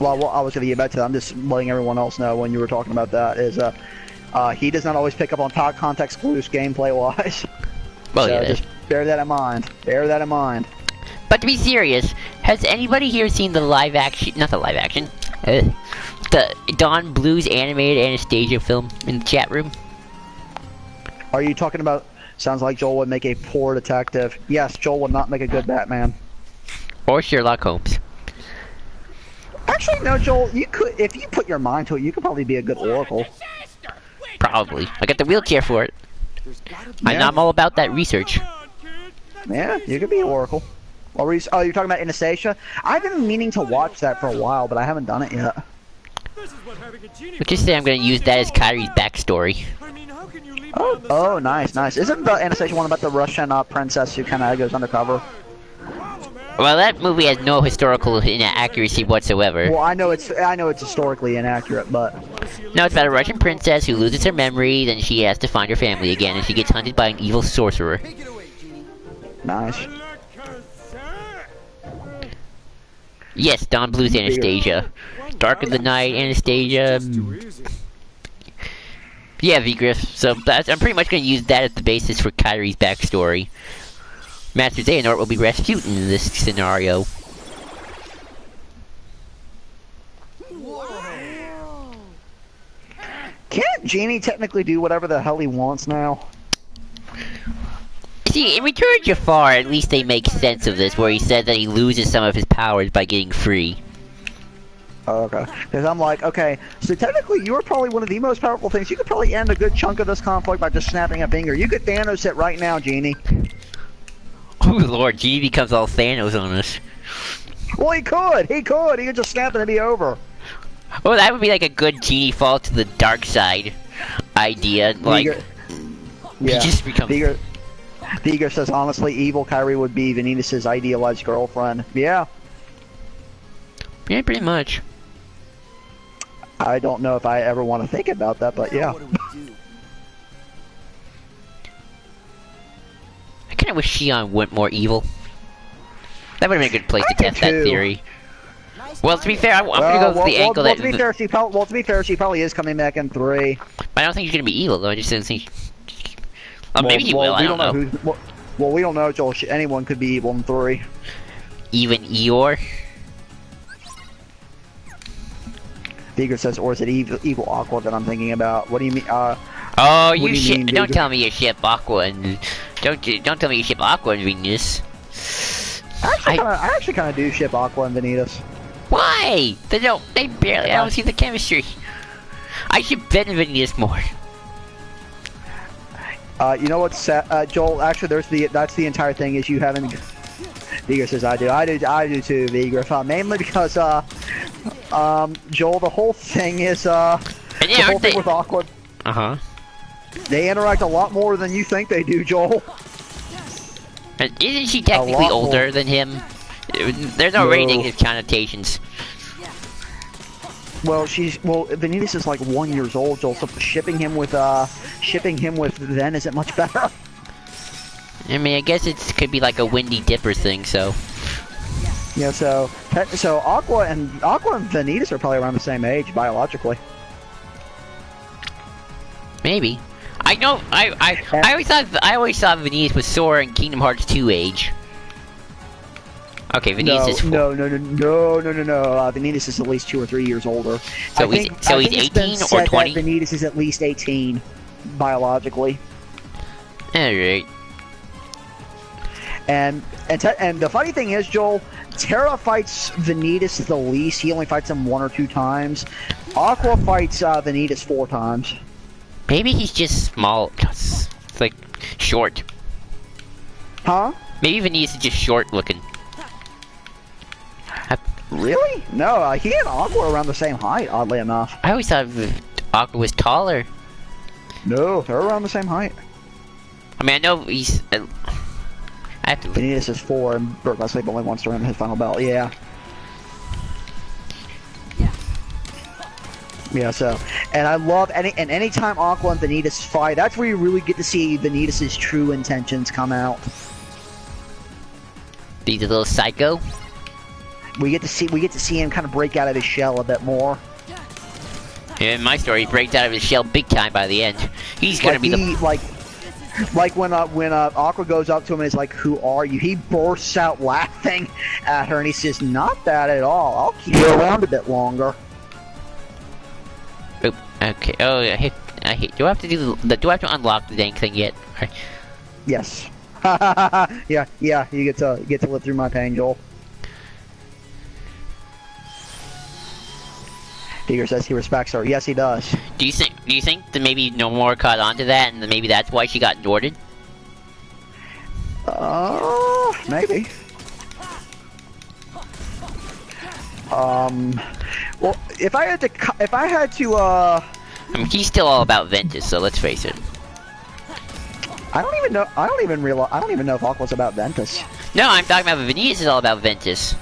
Well, I was going to get back to that. I'm just letting everyone else know when you were talking about that is he does not always pick up on top context clues gameplay-wise. Well, so yeah. just bear that in mind. Bear that in mind. But to be serious, has anybody here seen the live action? Not the live action. The Don Blues animated Anastasia film in the chat room? Are you talking about? Sounds like Joel would make a poor detective. Yes, Joel would not make a good Batman. Or Sherlock Holmes. Actually, no, Joel. You could, if you put your mind to it, you could probably be a good Oracle. Probably. I got the wheelchair for it. Yeah. I'm all about that research. Yeah, you could be Oracle. Oh, you're talking about Anastasia? I've been meaning to watch that for a while, but I haven't done it yet. But just say I'm going to use that as Kyrie's backstory. Oh, nice, nice. Isn't the Anastasia one about the Russian princess who kind of goes undercover? Well, that movie has no historical inaccuracy whatsoever. Well, I know it's historically inaccurate, but No, it's about a Russian princess who loses her memory, then she has to find her family again, and she gets hunted by an evil sorcerer. nice. Yes, Don Blues Anastasia. Dark of the Night Anastasia. Yeah, Vigriff. So I'm pretty much going to use that as the basis for Kyrie's backstory. Master Xehanort will be Rasputin in this scenario. Can't Genie technically do whatever the hell he wants now? See, in Return Jafar, at least they make sense of this, where he said that he loses some of his powers by getting free. Oh, okay. Because I'm like, okay, so technically you are probably one of the most powerful things. You could probably end a good chunk of this conflict by just snapping a finger. You could Thanos it right now, Genie. Oh Lord, Genie becomes all Thanos on us. Well, he could. He could. He could just snap it and be over. Oh, that would be like a good Genie fall to the dark side idea. Like, yeah. just become. Viger says, honestly, evil Kyrie would be Vanitas' idealized girlfriend. Yeah. Yeah, pretty much. I don't know if I ever want to think about that, but yeah. What do we do? I kind of wish Shion went more evil. That would have been a good place to I do test that too. theory. Nice Well, to be try. fair, I'm gonna go with the angle well, that. to be fair, she probably is coming back in 3. I don't think she's gonna be evil though. I just didn't think. Oh, maybe he will. I don't know. Well, we don't know, Joel. Anyone could be evil in 3. Even Eeyore. Viger says, or is it evil Aqua that I'm thinking about? What do you mean? Oh, What you do you ship! mean, Don't dude? tell me you ship Aqua and don't tell me you ship Aqua and Venus. I actually kind of do ship Aqua and Vanitas. Why? They don't. They barely. I don't see the chemistry. I ship Ben and Venus more. You know what's Joel? Actually, that's the entire thing is you haven't. Viger says I do too, Viger. Mainly because Joel, the whole thing is And the yeah, whole aren't they? thing with Aqua. They interact a lot more than you think they do, Joel. And isn't she technically lot older more. than him? There's already No. negative connotations. Well, Vanitas is like 1 year old, Joel. So shipping him with then isn't much better. I mean, I guess it could be like a Windy Dipper thing. So Yeah, so Aqua and Vanitas are probably around the same age biologically. maybe. I know. I always thought Venus was Sora in Kingdom Hearts 2 age. Okay, Venus is 4. No. Vanitas is at least 2 or 3 years older. So I he's think it's been 18 or said 20? that Vanitas is at least 18 biologically. Alright. And the funny thing is, Joel, Terra fights Vanitas the least. He only fights him 1 or 2 times. Aqua fights Vanitas 4 times. Maybe he's just small. It's like short. Huh? Maybe Venus is just short looking. Really? No, he and Aqua are around the same height, oddly enough. I always thought Aqua was taller. No, they're around the same height. I mean, I know he's. I have to. Vanitas is 4, and Burt Leslie only wants to run his final belt. Yeah. Yeah, so, and I love anytime Aqua and Vanitas fight, that's where you really get to see Vanitas' true intentions come out. He's a little psycho. We get to see him kind of break out of his shell a bit more. In my story, he breaks out of his shell big time by the end. He's gonna be the. Like when Aqua goes up to him and is like, "Who are you?" He bursts out laughing at her and he says, "Not that at all. I'll keep you around a bit longer." Oop, okay. Oh, I hate. Do I have to do the? Do I have to unlock the dang thing yet? Right. Yes. yeah. You get to live through my pain, Joel. Digger says he respects her. Yes, he does. Do you think that maybe no more caught on to that, and that maybe that's why she got Jordan? Maybe. Well, if I had to, I mean, he's still all about Ventus, so let's face it. I don't even know if Aqua's about Ventus. No, I'm talking about Venus is all about Ventus.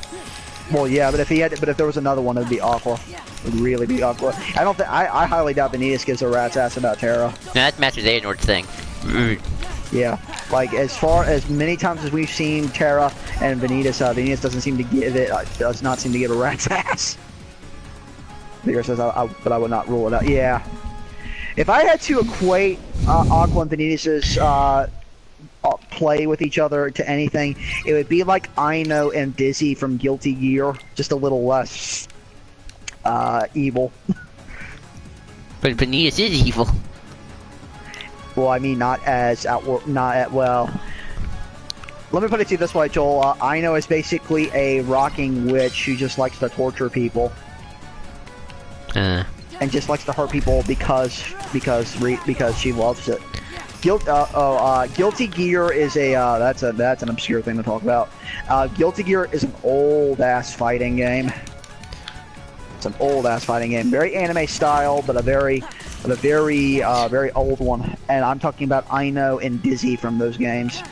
Well, yeah, but if there was another one, it'd be Aqua. It would really be Aqua. I highly doubt Vanitas gives a rat's ass about Terra. No, that's Master Xehanort's thing. Yeah, like as many times as we've seen Terra and Vanitas, Vanitas does not seem to give a rat's ass. Vigor says, but I would not rule it out. Yeah, if I had to equate Aqua and Vanitas' play with each other to anything, it would be like Aino and Dizzy from Guilty Gear, just a little less evil. But Venus is evil. Well, I mean, well. Let me put it to you this way, Joel. Aino is basically a rocking witch who just likes to torture people. and just likes to hurt people because she loves it. Guilty Gear is a that's an obscure thing to talk about. Guilty Gear is an old ass fighting game. It's an old ass fighting game, very anime style, but a very old one. And I'm talking about Ino and Dizzy from those games.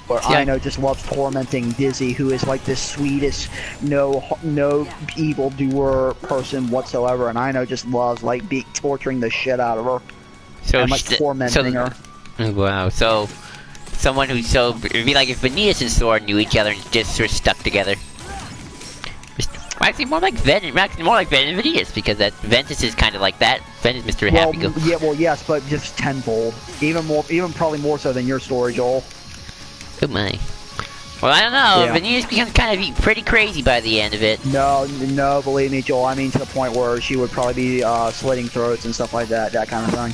Where Ino just loves tormenting Dizzy, who is like the sweetest, no evildoer person whatsoever, and Ino just loves like torturing the shit out of her. So and like tormenting her. Wow. So someone who's it'd be like if Venus and Sora knew each other and just sort of stuck together. Actually, more like Ven and Venus, because Ventus is kind of like that. Ven is Mr. Happy-Go. Yeah, well, yes, but just tenfold. Even probably more so than your story, Joel. Oh my. Well, I don't know. Yeah. Venus becomes kind of pretty crazy by the end of it. No, believe me, Joel. I mean, to the point where she would probably be slitting throats and stuff like that kind of thing.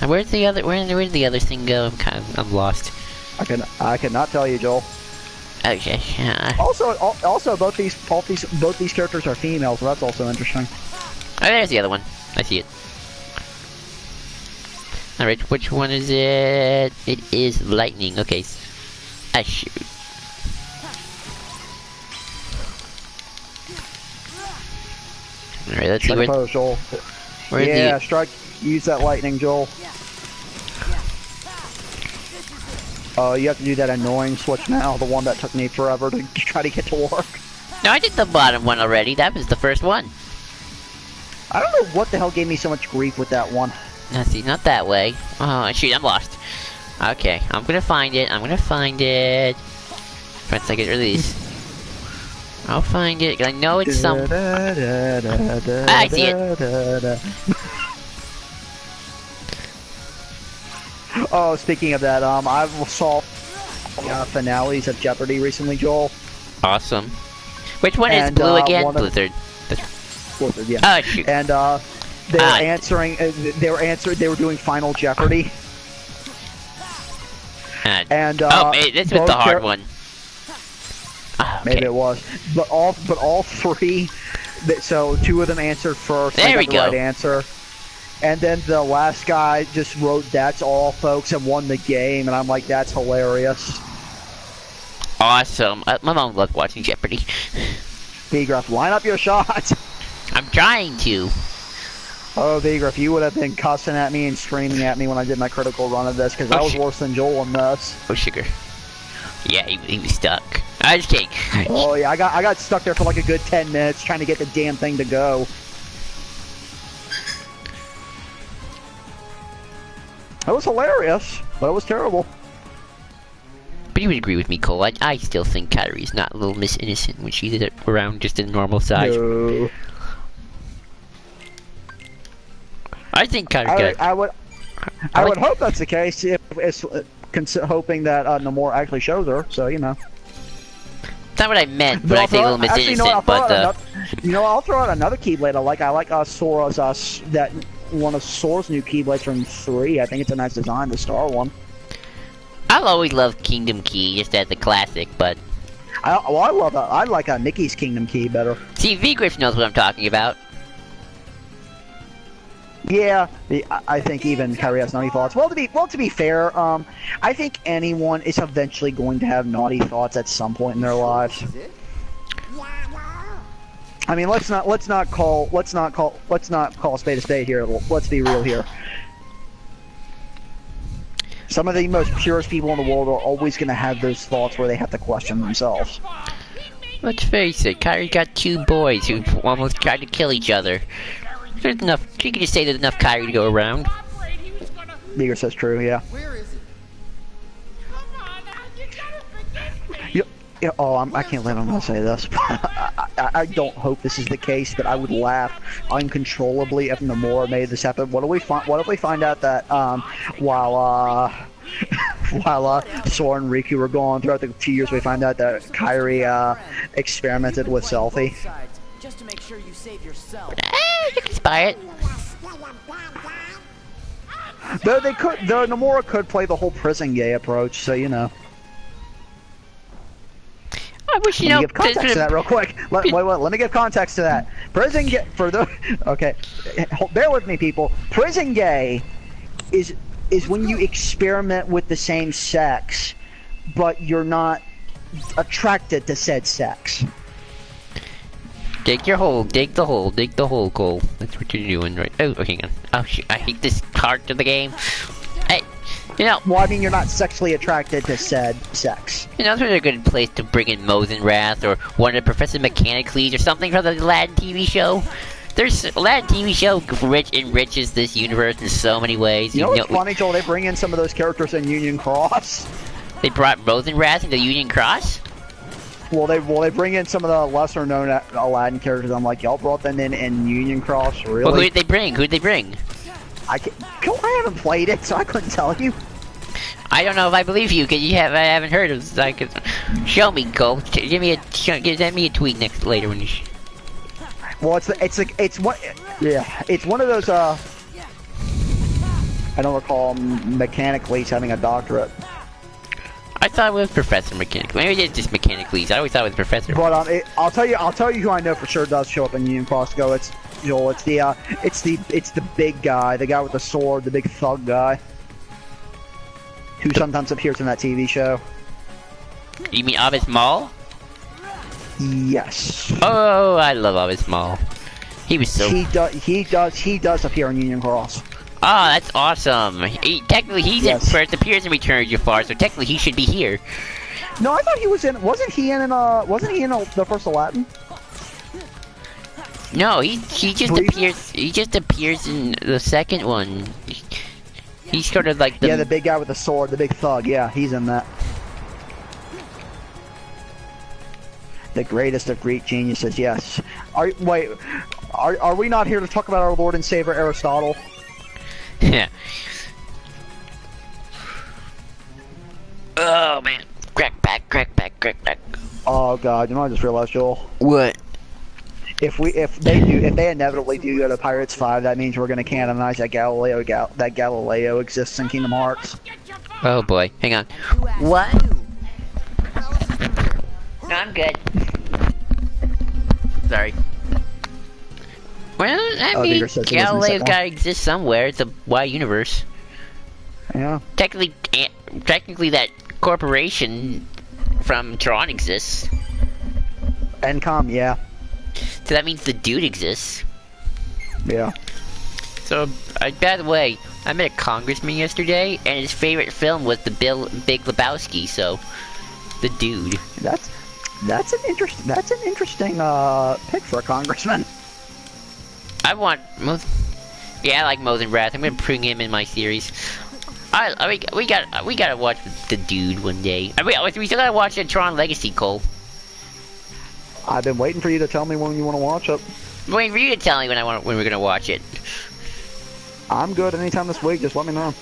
And where did the other thing go? I'm lost. I cannot tell you, Joel. Okay. Also, both these characters are female, so that's also interesting. Oh, there's the other one. I see it. Alright, which one is it? It is lightning. Okay. I shoot. Alright, let's see where. Joel. Yeah, strike. Use that lightning, Joel. You have to do that annoying switch now, the one that took me forever to try to get to work. No, I did the bottom one already. That was the first one. I don't know what the hell gave me so much grief with that one. Let's see, not that way. Oh, shoot, I'm lost. Okay, I'm gonna find it. Once I get released. I'll find it. I know it's some. I see it. Oh, speaking of that, I saw finales of Jeopardy recently, Joel. Awesome. Which one is blue again? Blizzard. Blizzard, yeah. Oh shoot. And they were answering. They were doing Final Jeopardy. And this was the hard one. Okay. Maybe it was, but all three. So two of them answered first. There we go. Right answer. And then the last guy just wrote, "That's all, folks," and won the game. And I'm like, that's hilarious. Awesome. My mom loved watching Jeopardy. V-Gruff, line up your shots. I'm trying to. Oh, V-Gruff, you would have been cussing at me and screaming at me when I did my critical run of this, because I was worse than Joel in this. Oh, sugar. Yeah, he was stuck. I was kidding. Oh, yeah, I got stuck there for like a good 10 minutes trying to get the damn thing to go. That was hilarious, but it was terrible. But you would agree with me, Cole. I still think Kyrie's not Little Miss Innocent when she's around just a normal size. No. I think Kyrie I would hope that's the case, if it's hoping that Namor actually shows her, so, you know. That's not what I meant, but I think Little Miss Innocent, I'll throw out another Keyblade. I like Sora's, one of Sora's new Keyblades from 3. I think it's a nice design, the star one. I'll always love Kingdom Key, just as the classic, but... I like Mickey's Kingdom Key better. See, V-Griff knows what I'm talking about. Yeah, I think even Kyrie has naughty thoughts. Well, to be fair, I think anyone is eventually going to have naughty thoughts at some point in their lives. I mean, let's not call a spade here. Let's be real here. Some of the most purest people in the world are always going to have those thoughts where they have to question themselves. Let's face it, Kyrie got 2 boys who almost tried to kill each other. There's enough. You can just say there's enough Kyrie to go around. Meager says true, yeah. Where is it? Yeah, I can't believe I'm gonna say this. I don't hope this is the case, but I would laugh uncontrollably if Namor made this happen. What if we find out that while Sora and Riku were gone throughout the 2 years, we find out that Kyrie experimented with selfie. Just to make sure you save yourself. You can spy it. Though Nomura could play the whole prison gay approach, so you know. you Let know, me give context to that real quick. Let me give context to that. Bear with me, people. Prison gay is when you experiment with the same sex, but you're not attracted to said sex. Dig your hole, dig the hole, Cole. That's what you're doing, right? Oh, hang on. Oh, shit, I hate this part of the game. Hey, you know. Well, I mean, you're not sexually attracted to said sex. You know, it's really a good place to bring in Mosenrath or one of the Professor Mechanicles or something from the Aladdin TV show. There's Aladdin TV show enriches this universe in so many ways. You know what's funny, Joel? They bring in some of those characters in Union Cross. They brought Mosenrath into Union Cross? Well, they bring in some of the lesser known Aladdin characters. I'm like, y'all brought them in Union Cross, really? Well, who'd they bring? I haven't played it, so I couldn't tell you. I don't know if I believe you, because I haven't heard of. Like, show me, Cole. Send me a tweet later when you. Well, it's one of those. I don't recall Mechanicles having a doctorate. I thought it was Professor Mechanical. Maybe it's just Mechanicles. I always thought it was Professor. But I'll tell you who I know for sure does show up in Union Cross. It's Joel. It's the big guy, the guy with the sword, the big thug guy, who sometimes appears in that TV show. You mean Abis Mal? Yes. Oh, I love Abis Mal. He was so. He does appear in Union Cross. Oh, that's awesome. Technically, he's in first appears in Return of Jafar, so technically he should be here. No, I thought he was in. Wasn't he in the first Aladdin? No, he just appears. He just appears in the second one. He's sort of like the big guy with the sword, the big thug. Yeah, he's in that. The greatest of Greek geniuses. Yes. Are we not here to talk about our Lord and Savior Aristotle? Yeah. Oh man. Crack back. Oh god, you know what I just realized, Joel? What? If they inevitably do go to Pirates 5, that means we're gonna canonize that Galileo exists in Kingdom Hearts. Oh boy, hang on. What? No, I'm good. Sorry. Well, I mean, Galileo's gotta exist somewhere. It's a wide universe. Yeah. Technically, that corporation from Tron exists. Encom, yeah. So that means the dude exists. Yeah. So, by the way, I met a congressman yesterday, and his favorite film was the Big Lebowski. So, the dude. That's an interesting pick for a congressman. I like Mosenrath. I'm gonna bring him in my series. We gotta watch the dude one day. We still gotta watch the Tron Legacy, Cole. I've been waiting for you to tell me when you want to watch it. I'm waiting for you to tell me when we're gonna watch it. I'm good anytime this week. Just let me know.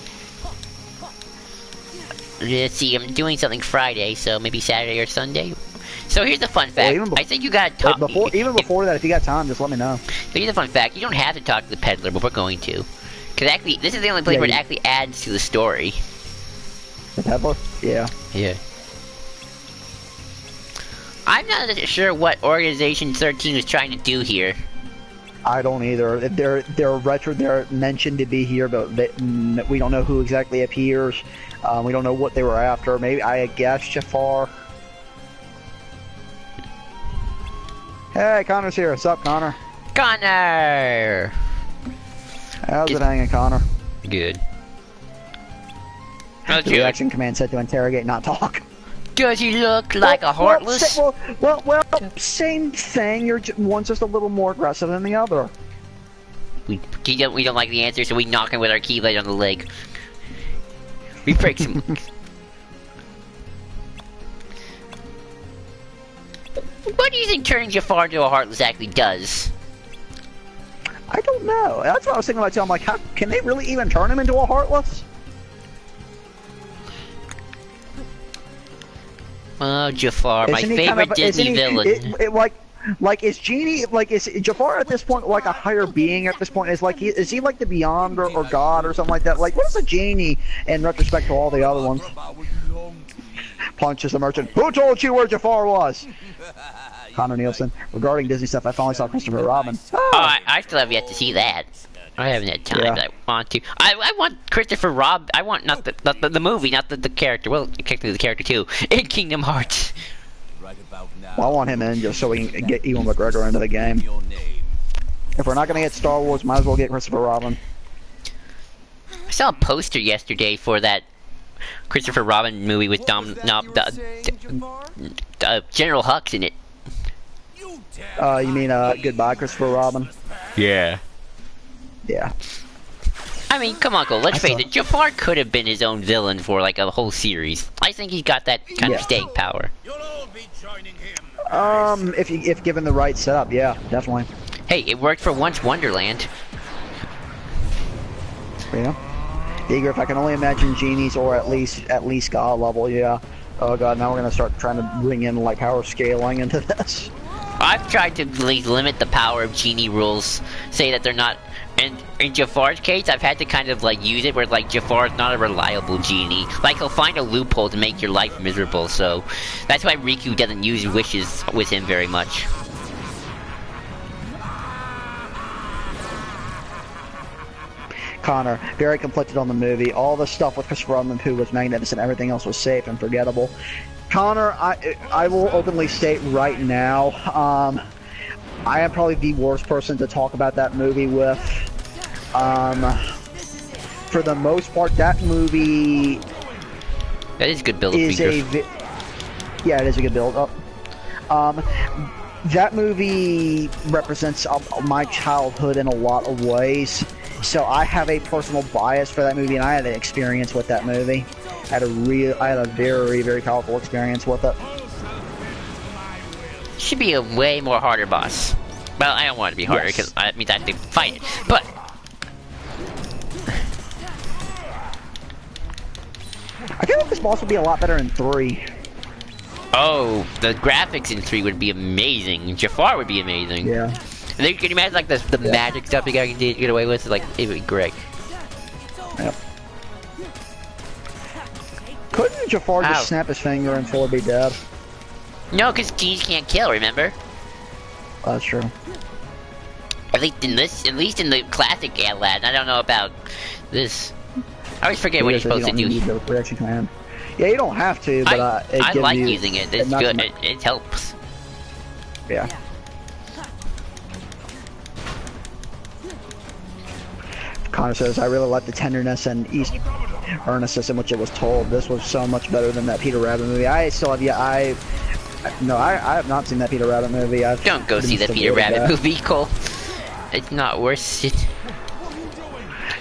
Let's see. I'm doing something Friday, so maybe Saturday or Sunday. So here's the fun fact. I think you gotta talk. Before that, if you got time, just let me know. So here's the fun fact. You don't have to talk to the peddler, but we're going to. Because actually, this is the only place where it actually adds to the story. The peddler? Yeah. Yeah. I'm not sure what Organization 13 is trying to do here. I don't either. They're mentioned to be here, but we don't know who exactly appears. We don't know what they were after. Maybe I guess Jafar. Hey, Connor's here. What's up, Connor? Connor! How's it hanging, Connor? Good. The reaction command said to interrogate, not talk. Does he look like a heartless? Well, same thing. One's just a little more aggressive than the other. We don't like the answer, so we knock him with our keyblade on the leg. We break some. What do you think turning Jafar into a heartless actually does? I don't know. That's what I was thinking about too. I'm like, how can they really even turn him into a heartless? Oh, Jafar, my favorite Disney villain. Is Jafar at this point like a higher being at this point? Is he like the Beyond or God or something like that? Like, what is a genie in retrospect to all the other ones? punches the merchant. Who told you where Jafar was? Connor Nielsen. Regarding Disney stuff, I finally saw Christopher Robin. Oh, I still have yet to see that. I haven't had time, Yeah. but I want to. I want Christopher Rob. I want not the movie, not the character. Well, technically the character too. In Kingdom Hearts. Well, I want him in just so we can get Ewan McGregor into the game. If we're not gonna get Star Wars, might as well get Christopher Robin. I saw a poster yesterday for that Christopher Robin movie with General Hux in it. You mean Goodbye, Christopher Robin? Yeah. Yeah. I mean, come on, Cole. Let's face it. Jafar could have been his own villain for like a whole series. I think he's got that kind of staying power. If given the right setup, yeah, definitely. Hey, it worked for Once Wonderland. Yeah. Eager, if I can only imagine genies or at least God level, yeah. Oh god, now we're gonna start trying to bring in like power scaling into this. I've tried to limit the power of genie rules, say that they're not. And in Jafar's case, I've had to kind of like use it where like Jafar's not a reliable genie. Like he'll find a loophole to make your life miserable. So that's why Riku doesn't use wishes with him very much. Connor, very conflicted on the movie. All the stuff with Christopher Robin who was magnificent, everything else was safe and forgettable. Connor, I will openly state right now, I am probably the worst person to talk about that movie with. For the most part, that movie That is good build up. Yeah, it is a good build up. That movie represents my childhood in a lot of ways. So I have a personal bias for that movie, and I had an experience with that movie. I had a very, very powerful experience with it. Should be a way more harder boss. Well, I don't want it to be harder because that means I have to fight it. But I feel like this boss would be a lot better in 3. oh, the graphics in 3 would be amazing. Jafar would be amazing. Yeah. And then, can you imagine like the magic stuff you can get away with? Like it would be great. Yep. Couldn't Jafar just snap his finger and Thor be dead? No, because genies can't kill. Remember? That's true. At least in the classic Aladdin. I don't know about this. I always forget what you're supposed to do. The reaction command. Yeah, you don't have to, but I like using it. It's good. It helps. Yeah. Connor says, I really like the tenderness and earnestness in which it was told. This was so much better than that Peter Rabbit movie. I still have, I have not seen that Peter Rabbit movie. Don't go see the Peter Rabbit movie, Cole. It's not worth it.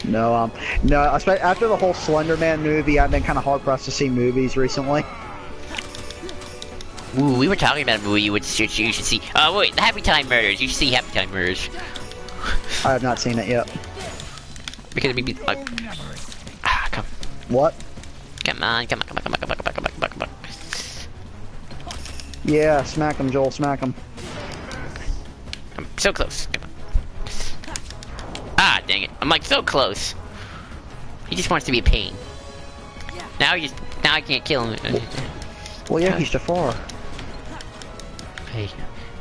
No, after the whole Slender Man movie, I've been kind of hard pressed to see movies recently. Ooh, we were talking about a movie you should see. Wait, Happy Time Murders. You should see Happy Time Murders. I have not seen it yet. Because it'd be like, come. What? Come on. Yeah, smack him, Joel, smack him. I'm so close. Come on. Ah, dang it. I'm like so close. He just wants to be a pain. Now I can't kill him. Well, yeah, he's Jafar. Hey.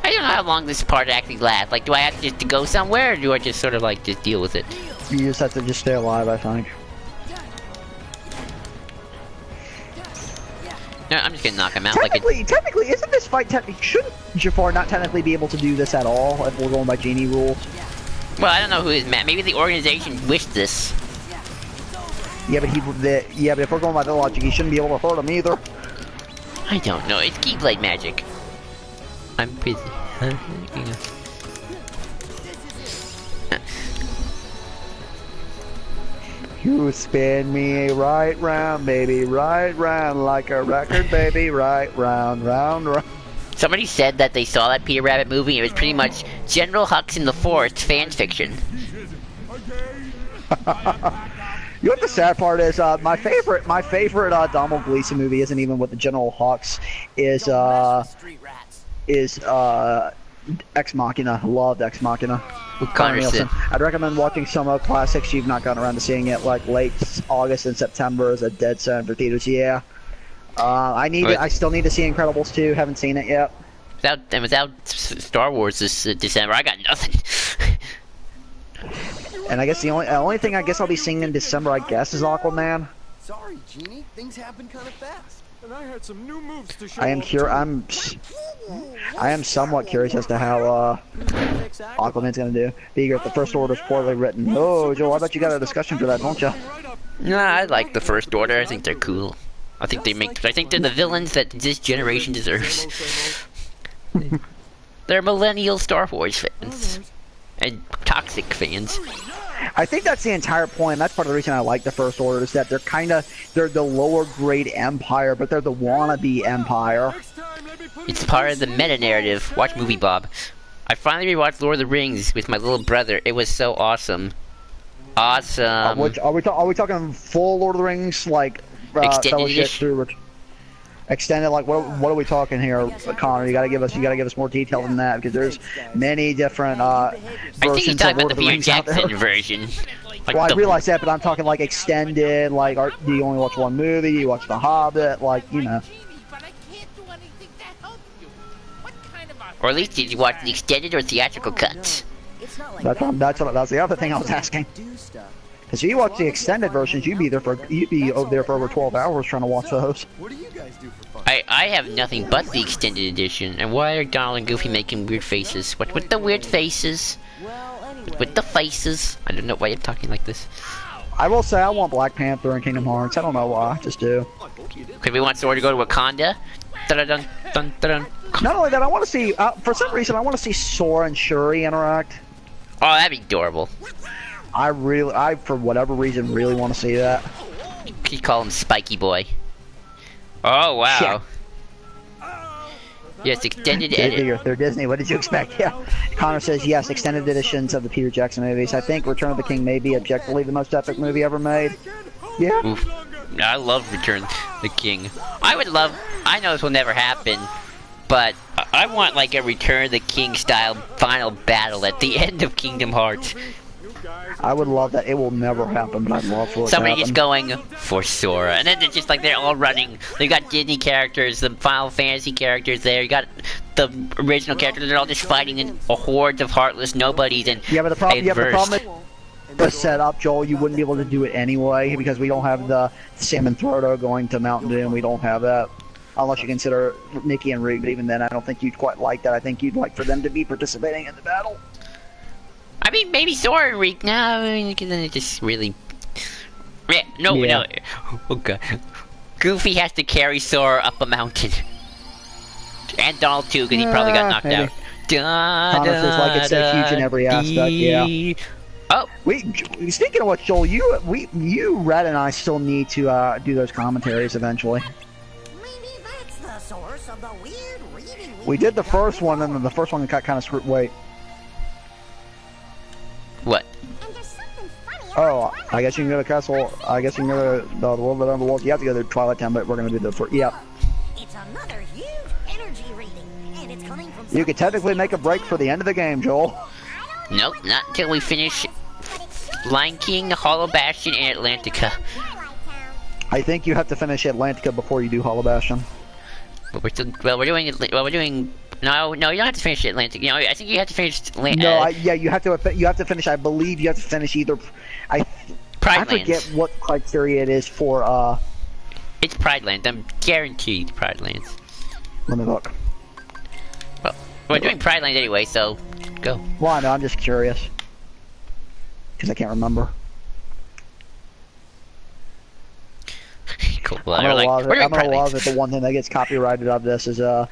I don't know how long this part actually lasts. Like, do I have to go somewhere, or do I just sort of like just deal with it? You just have to just stay alive, I think. No, I'm just gonna knock him out. Technically, isn't this fight shouldn't Jafar not technically be able to do this at all if we're going by genie rules? Well, I don't know who is mad. Maybe the organization wished this. Yeah, but if we're going by the logic, he shouldn't be able to hurt him either. I don't know. It's Keyblade magic. I'm busy. You spin me right round, baby, right round like a record, baby, right round, round, round. Somebody said that they saw that Peter Rabbit movie. It was pretty much General Hux in the Forest fan fiction. You know what the sad part is? My favorite Donald Gleason movie isn't even with the General Hux. Is Ex Machina. Loved Ex Machina. With Connor Nielsen. I'd recommend watching some of classics you've not gotten around to seeing it, like late August and September is a dead center for theaters. Yeah. I still need to see Incredibles 2. Haven't seen it yet. Without Star Wars this December, I got nothing. And I guess the only thing I guess I'll be seeing in December, I guess, is Aquaman. Sorry, Genie. Things happen kind of fast. And I had some new moves to show. I am somewhat curious as to how Aquaman's gonna do. Beaker, the First Order is poorly written. Oh, Joel, I bet you got a discussion for that, don't you? Nah, I like the First Order. I think they're cool. I think they're the villains that this generation deserves. They're millennial Star Wars fans and toxic fans. I think that's the entire point. That's part of the reason I like the First Order is that they're the lower grade empire, but they're the wannabe empire. It's part of the meta narrative. Watch Movie Bob. I finally rewatched Lord of the Rings with my little brother. It was so awesome. Awesome. Are we talking full Lord of the Rings, like Fellowship through extended? Like what are we talking here, Connor? You gotta give us more detail than that because there's many different versions I think you're talking about the Peter Rings out there. Jackson version. Like Well, I realize that, but I'm talking like extended. Like, do you only watch one movie? Do you watch The Hobbit? Like, you know. Or at least did you watch the extended or theatrical cuts? That's the other thing I was asking. Because if you watch the extended versions, you'd be over there for over 12 hours trying to watch those. What do you guys do for fun? I have nothing but the extended edition. And why are Donald and Goofy making weird faces? What with the weird faces? With the faces? I don't know why I'm talking like this. I will say I want Black Panther and Kingdom Hearts. I don't know why, I just do. Could we want Sora to go to Wakanda? Dun dun dun. Not only that, I want to see. For some reason, I want to see Sora and Shuri interact. Oh, that'd be adorable. I for whatever reason really want to see that. You call him Spiky Boy. Oh wow. Yeah. Yes, extended edit. They're Disney. What did you expect? Yeah. Connor says yes. Extended editions of the Peter Jackson movies. I think Return of the King may be objectively the most epic movie ever made. Yeah. Oof. I love Return the King. I know this will never happen, but I want like a Return of the King style final battle at the end of Kingdom Hearts. I would love that. It will never happen, but I'd love for it Somebody to just going for Sora, and then it's just like they're all running. They got Disney characters, the Final Fantasy characters there. You got the original characters. They're all just fighting in a horde of heartless nobodies. And yeah, but the problem is the setup, Joel. You wouldn't be able to do it anyway because we don't have the Sam and Frodo going to Mountain Dew. We don't have that. Unless you consider Mickey and Root, but even then, I don't think you'd quite like that. I think you'd like for them to be participating in the battle. I mean, maybe Sora and Rick. No, I mean, then it just really. Yeah, no. Okay. Goofy has to carry Sora up a mountain, and Donald too, because he probably got knocked out. Connor says like it's so huge in every aspect. Yeah. Oh. Speaking of what, Joel, you, Red, and I still need to do those commentaries eventually. Maybe that's the source of the weird reading. We did the first one, and then the first one got kind of screwed. Wait. What? Oh, I guess you can go to Castle. I guess you can go to the World Beyond the World. You have to go to Twilight Town, but we're gonna do the first. Yeah. It's another huge energy reading, and it's coming from. You could technically make a break for the end of the game, Joel. Nope, not until we finish Lion King, Hollow Bastion, and Atlantica. I think you have to finish Atlantica before you do Hollow Bastion. But we're still. Well, we're doing. No, you don't have to finish Atlantic. You know, I think you have to finish. No, yeah, you have to finish. I believe you have to finish either. I forget what criteria it is for. It's Pride Lands. I'm guaranteed Pride Lands. Let me look. Well, we're doing Pride Lands anyway, so go. Well, I know. I'm just curious because I can't remember. Cool. Well, I'm gonna love it. The one thing that gets copyrighted of this is the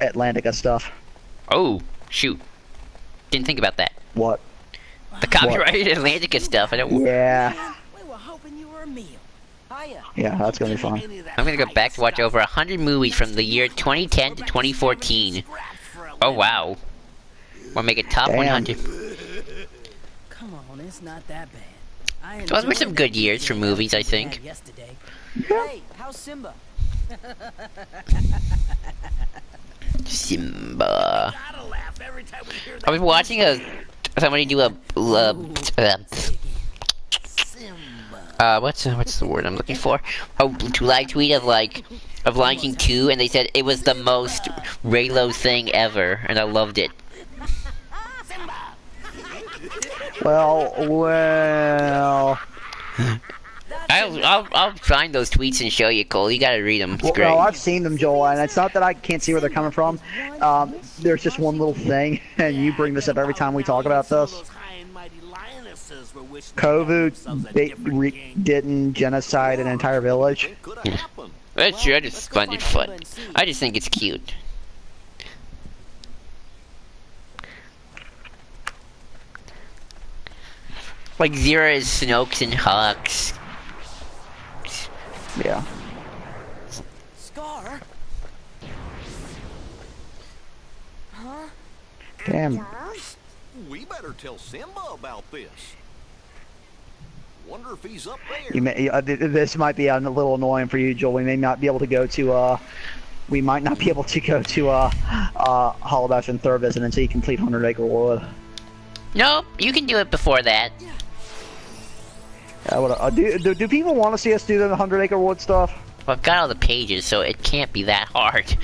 Atlantica stuff. Oh, shoot. Didn't think about that. What? The copyrighted Atlantica stuff. I don't. Yeah. We were hoping you were a meal. Hiya. Yeah, that's gonna be fun. I'm gonna go back to watch over 100 movies from the year 2010 to 2014. Oh wow. We'll make a top 100. Come on, it's not that bad. Those were some good years for movies, I think. Hey, how's Simba? Simba. I was watching somebody do what's the word I'm looking for? Oh, to live tweet of Lion King 2, and they said it was the most Raylo thing ever, and I loved it. Well. I'll find those tweets and show you, Cole. You gotta read them. It's great. Well, I've seen them, Joel, and it's not that I can't see where they're coming from. There's just one little thing, and you bring this up every time we talk about this. Kovu didn't genocide an entire village. That's true. I just find it fun. I just think it's cute. Like Zero is Snoke's and Hux. Yeah. Scar? Huh? Damn. We better tell Simba about this. Wonder if he's up there. You may, this might be a little annoying for you, Joel. We may not be able to go to we might not be able to go to Halabash and Third Visit until you complete 100 Acre Wood. Nope, you can do it before that. Do people want to see us do the 100 Acre Wood stuff? Well, I've got all the pages, so it can't be that hard.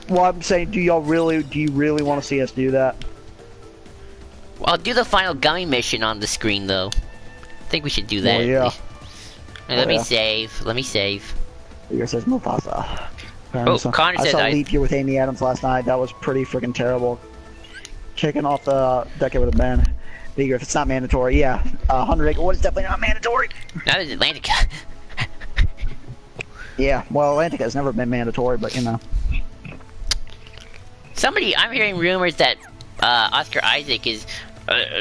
Well, I'm saying, do you really want to see us do that? Well, I'll do the final gummy mission on the screen, though. I think we should do that. Well, yeah. Let me save. Let me save. Here says Mufasa. Oh, Connor said I saw Leap Year with Amy Adams last night. That was pretty freaking terrible. Kicking off the deck it would have been. Bigger if it's not mandatory. Yeah, 100 Acre Wood is definitely not mandatory. That is Atlantica. Yeah, well, Atlantica has never been mandatory, but you know. I'm hearing rumors that Oscar Isaac is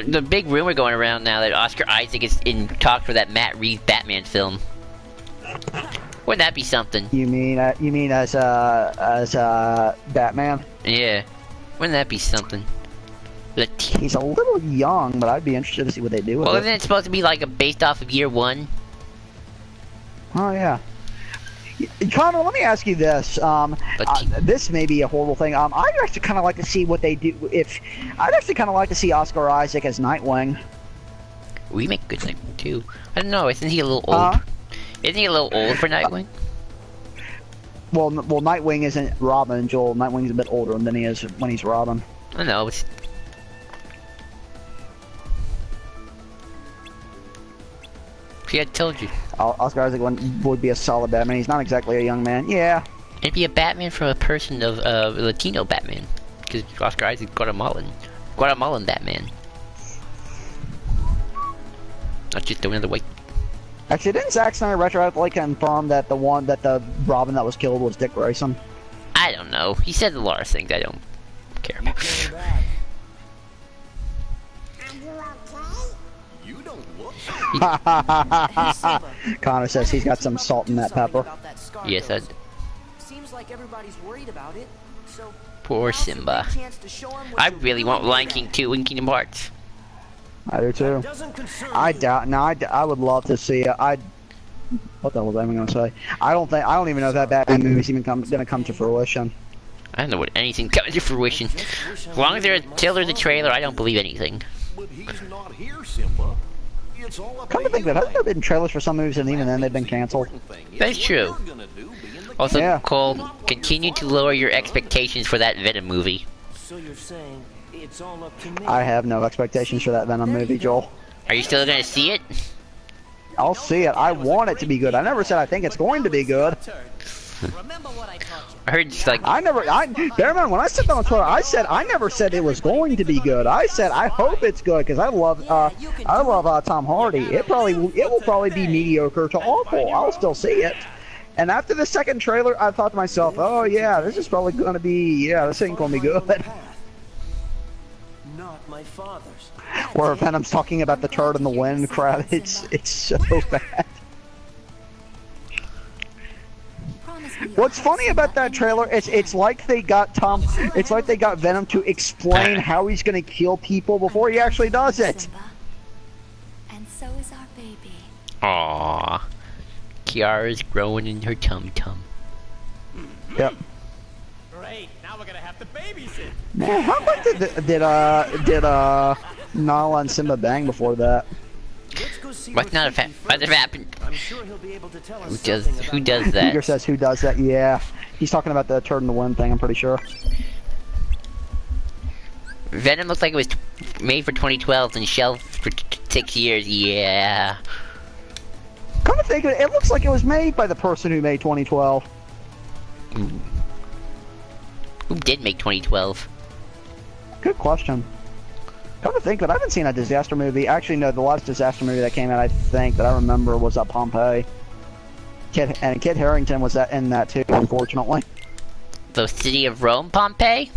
the big rumor going around now that Oscar Isaac is in talks for that Matt Reeves Batman film. Wouldn't that be something? You mean as Batman? Yeah. Wouldn't that be something? He's a little young, but I'd be interested to see what they do with it. Well, isn't it supposed to be like based off of Year One? Oh yeah. Connor, let me ask you this. This may be a horrible thing. I'd actually kind of like to see what they do. I'd actually kind of like to see Oscar Isaac as Nightwing. We make good Nightwing too. I don't know. Isn't he a little old? Isn't he a little old for Nightwing? Well, Nightwing isn't Robin, Joel. Nightwing's a bit older than he is when he's Robin. I know. See, I told you. Oscar Isaac would be a solid Batman. He's not exactly a young man. Yeah. It'd be a Batman from a person of Latino Batman, because Oscar Isaac Guatemalan Batman. Not just another white. Actually, didn't Zack Snyder retroactively confirm that the Robin that was killed was Dick Grayson? I don't know. He said a lot of things I don't care about. Connor says he's got some salt in that pepper. Yes, I. Seems like everybody's worried about it. So poor Simba. I really want Lion King 2 in Kingdom Hearts. I do too. I doubt. No, I would love to see it. What the hell was I even gonna say? I don't even know if that Batman movie's even gonna come to fruition. I don't know what anything comes to fruition. As long as there's a trailer, I don't believe anything. But he's not here, Simba. It's all up Come to think of it, haven't there been trailers for some movies and even then they've been canceled? That's true. Also, yeah. Cole, continue to lower your expectations for that Venom movie. So you're saying it's all up to me? I have no expectations for that Venom movie, Joel. Are you still gonna see it? I'll see it. I want it to be good. I never said I think it's going to be good. Remember what I taught you. I heard it's like bear in mind, when I said that on Twitter, I never said it was going to be good. I said I hope it's good because I love Tom Hardy. It will probably be mediocre to awful. I'll still see it. And after the second trailer, I thought to myself, oh yeah, this is probably gonna be this ain't gonna be good. Not my father's. Where Venom's talking about the turd in the wind crowd, it's so bad. What's funny about that trailer is it's like they got Venom to explain how he's gonna kill people before he actually does it. And so is our baby. Aww. Kiara's growing in her tum-tum. Yep. Great, now we're gonna have to babysit. Man, how much did Nala and Simba bang before that? go see What's not a fact? What happened? I'm sure he'll be able to tell us Who does that? Beaker says, who does that? Yeah. He's talking about the turd in the wind thing, I'm pretty sure. Venom looks like it was made for 2012 and shelved for 6 years. Yeah. Come to think of it, it looks like it was made by the person who made 2012. Who did make 2012? Good question. Come to think of it, I haven't seen a disaster movie. Actually, no, the last disaster movie that came out, I think, that I remember was Pompeii. Kid Harington was in that too, unfortunately. The City of Rome, Pompeii?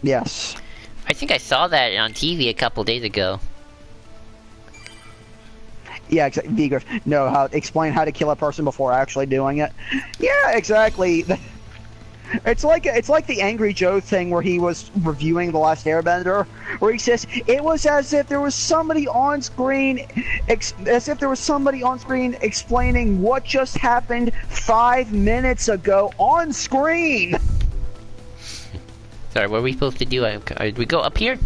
Yes. I think I saw that on TV a couple days ago. Yeah, exactly. No, explain how to kill a person before actually doing it. Yeah, exactly. It's like the Angry Joe thing where he was reviewing The Last Airbender, where he says it was as if there was somebody on screen, explaining what just happened 5 minutes ago on screen. Sorry, what are we supposed to do? We go up here?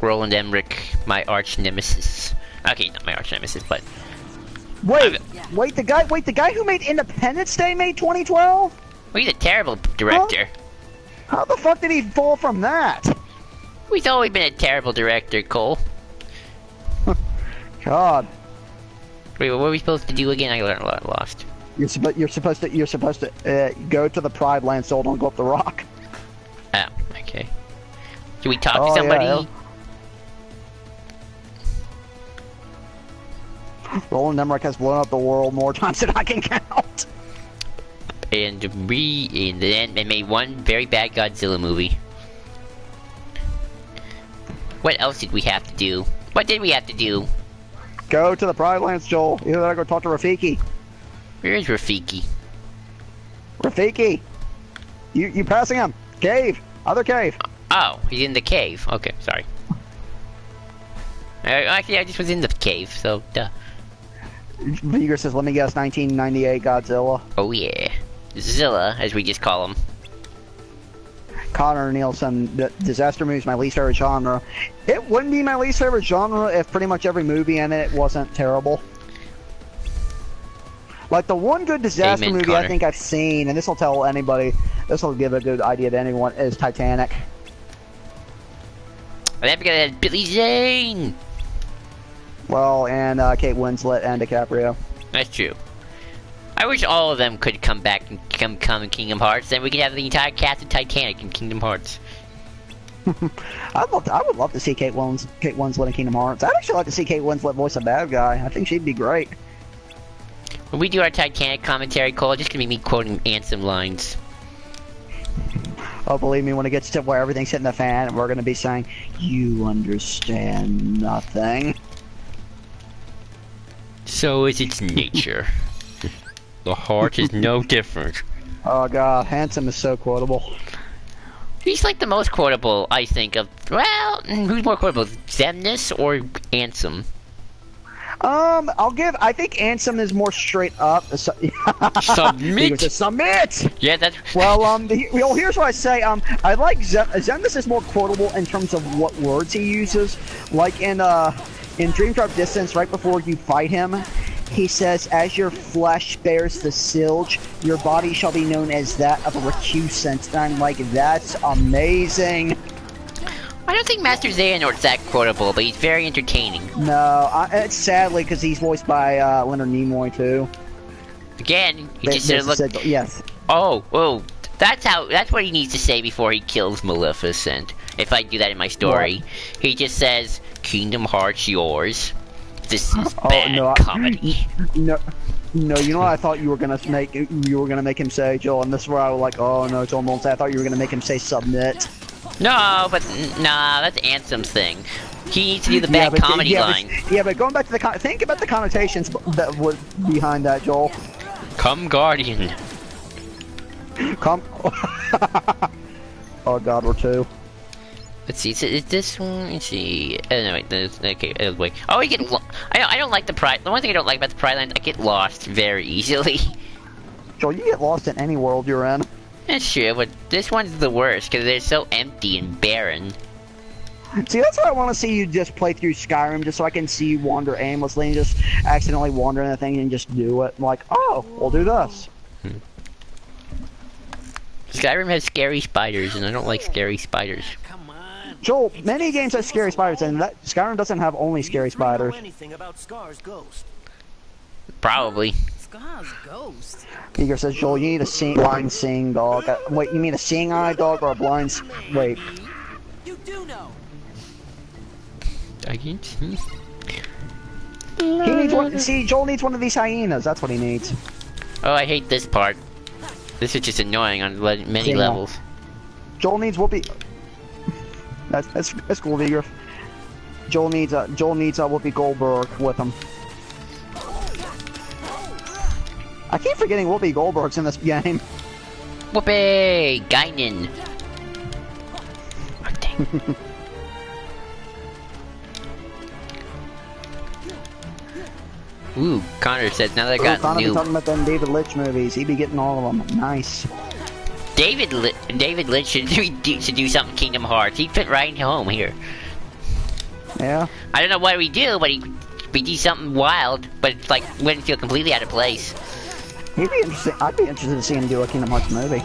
Roland Emmerich, my arch nemesis. Okay, not my arch nemesis, but Wait, the guy who made Independence Day made 2012? Well, he's a terrible director. How the fuck did he fall from that? He's always been a terrible director, Cole. God. Wait, what were we supposed to do again? I got a lot lost. You're supposed to go to the Pride Land, so don't go up the rock. Oh, okay. Can we talk to somebody? Yeah. Roland Emmerich has blown up the world more times than I can count. And then made one very bad Godzilla movie. What else did we have to do? What did we have to do? Go to the Pride Lands, Joel. You gotta go talk to Rafiki. Where is Rafiki? Rafiki! You passing him. Cave. Other cave. Oh, he's in the cave. Okay, sorry. Actually, I just was in the cave, so duh. Vigor says, let me guess, 1998 Godzilla. Oh yeah. Zilla, as we just call him. Connor Nielsen, disaster movie is my least favorite genre. It wouldn't be my least favorite genre if pretty much every movie in it wasn't terrible. Like, the one good disaster movie Connor. I think I've seen, and this will tell anybody, this will give a good idea to anyone, is Titanic. I never got that Billy Zane! Well, and Kate Winslet and DiCaprio. That's true. I wish all of them could come back and come in Kingdom Hearts, then we could have the entire cast of Titanic in Kingdom Hearts. I would love to see Kate Winslet in Kingdom Hearts. I'd actually like to see Kate Winslet voice a bad guy. I think she'd be great. When we do our Titanic commentary, Cole, it's just gonna be me quoting Ansem lines. Oh, believe me, when it gets to where everything's hitting the fan, we're gonna be saying, "You understand nothing." So is its nature. The heart is no different. Oh god, Handsome is so quotable. He's like the most quotable, I think, of... Well, who's more quotable, Zemnis or Ansem? I think Ansem is more straight up. Submit! Submit! Yeah, that's... Well, here's what I say. I like Zemnis is more quotable in terms of what words he uses. Like in Dream Drop Distance, right before you fight him, he says, "As your flesh bears the silge, your body shall be known as that of a recusant." And I'm like, that's amazing. I don't think Master Xehanort's that quotable, but he's very entertaining. No, it's sadly because he's voiced by Leonard Nimoy too. Again, he just sort of look. Yes. Oh, that's what he needs to say before he kills Maleficent. If I do that in my story, what? He just says, "Kingdom Hearts yours. This is bad comedy." No, you know what I thought you were gonna make? You were gonna make him say, Joel, and this is where I was like, oh no, Joel won't say. I thought you were gonna make him say submit. No, but nah, that's Ansem's thing. He needs to do the bad comedy line. But going back to the think about the connotations that was behind that, Joel. Come, Guardian. Come. Oh God, we're two. Let's see. Is this one? Let's see. No, wait. Okay. Wait. Oh, I get. I don't like the Pride. The one thing I don't like about the Pride Land, I get lost very easily. Joel, you get lost in any world you're in. That's true, but this one's the worst because they're so empty and barren. See, that's why I want to see you just play through Skyrim, just so I can see you wander aimlessly and just accidentally wander in the thing and just do it. Like, oh, we'll do this. Skyrim has scary spiders, and I don't like scary spiders. Come on. Joel, many games have scary spiders, and Skyrim doesn't have only scary spiders. Anything about Scar's ghost? Probably. Scar's ghost. Eager says, Joel, you need a blind seeing dog. Wait, you mean a seeing eye dog or a blind? Wait. You do know. I can't see. He needs one. See, Joel needs one of these hyenas. That's what he needs. Oh, I hate this part. This is just annoying on many Yeah. levels. Joel needs Whoopi. That's cool, Eager. Joel needs a Whoopi Goldberg with him. I keep forgetting Whoopi Goldberg's in this game. Whoopee! Guinan! Oh, dang. Ooh, Connor says now that I got Connor be new. talking about them David Lynch movies. He be getting all of them. Nice. David Lynch should do something Kingdom Hearts. He'd fit right home here. Yeah. I don't know what we do, but we do something wild, but it's like wouldn't feel completely out of place. He'd be interesting. I'd be interested to see him do a Kingdom Hearts movie.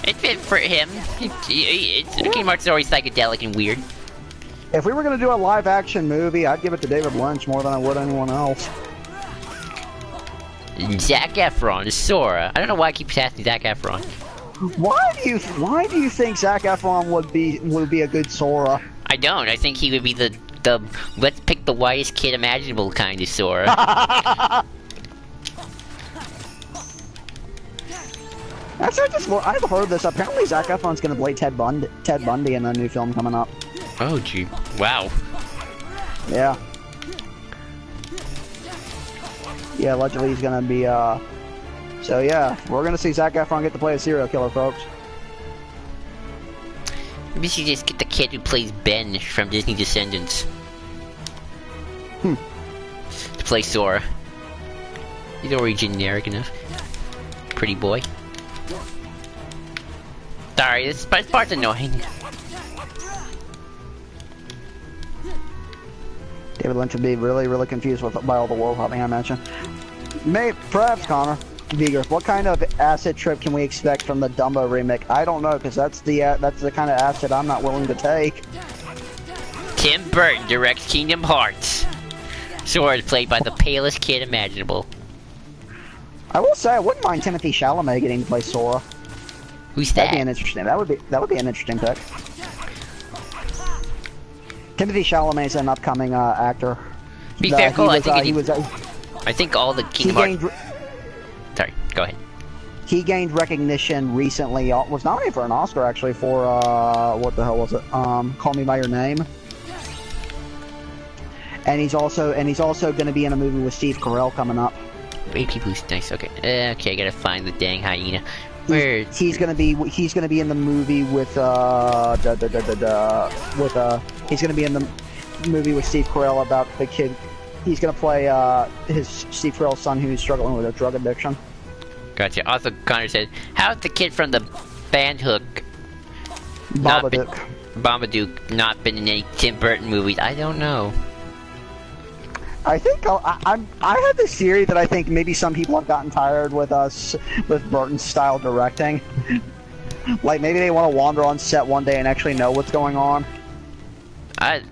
It fit for him. Kingdom Hearts is always psychedelic and weird. If we were gonna do a live action movie, I'd give it to David Lynch more than I would anyone else. Zac Efron, Sora. I don't know why I keep asking Zac Efron. Why do you think Zac Efron would be a good Sora? I don't. I think he would be the let's pick the whitest kid imaginable kind of Sora. Actually, I've heard this. Apparently, Zac Efron's gonna play Ted Bundy in the new film coming up. Oh, gee. Wow. Yeah. Yeah, allegedly he's gonna be, So yeah, we're gonna see Zac Efron get to play a serial killer, folks. Maybe we should just get the kid who plays Ben from Disney Descendants. To play Sora. He's already generic enough. Pretty boy. Sorry, this part's annoying. David Lynch would be really, really confused by all the world hopping, I imagine. Perhaps, Connor. Vigor, what kind of acid trip can we expect from the Dumbo remake? I don't know, because that's the kind of acid I'm not willing to take. Tim Burton directs Kingdom Hearts. Sora is played by the palest kid imaginable. I will say I wouldn't mind Timothy Chalamet getting to play Sora. Who's That'd be that? an interesting. That would be an interesting pick. Timothy Chalamet's an upcoming actor. Be fair, Cole, I think I think all the Kingdom Hearts. Sorry, go ahead. He gained recognition recently. Was nominated for an Oscar actually for what the hell was it? Call Me by Your Name. And he's also going to be in a movie with Steve Carell coming up. Wait, people's nice. Okay, okay, I gotta find the dang hyena. Where he's gonna be in the movie with he's gonna be in the movie with Steve Carell about the kid. He's gonna play his Steve Carell's son who's struggling with a drug addiction. Gotcha. Also, Connor said, "How's the kid from the band Hook Babadook not been in any Tim Burton movies?" I don't know. I think I had this theory that I think maybe some people have gotten tired with Burton style directing. Like maybe they want to wander on set one day and actually know what's going on. I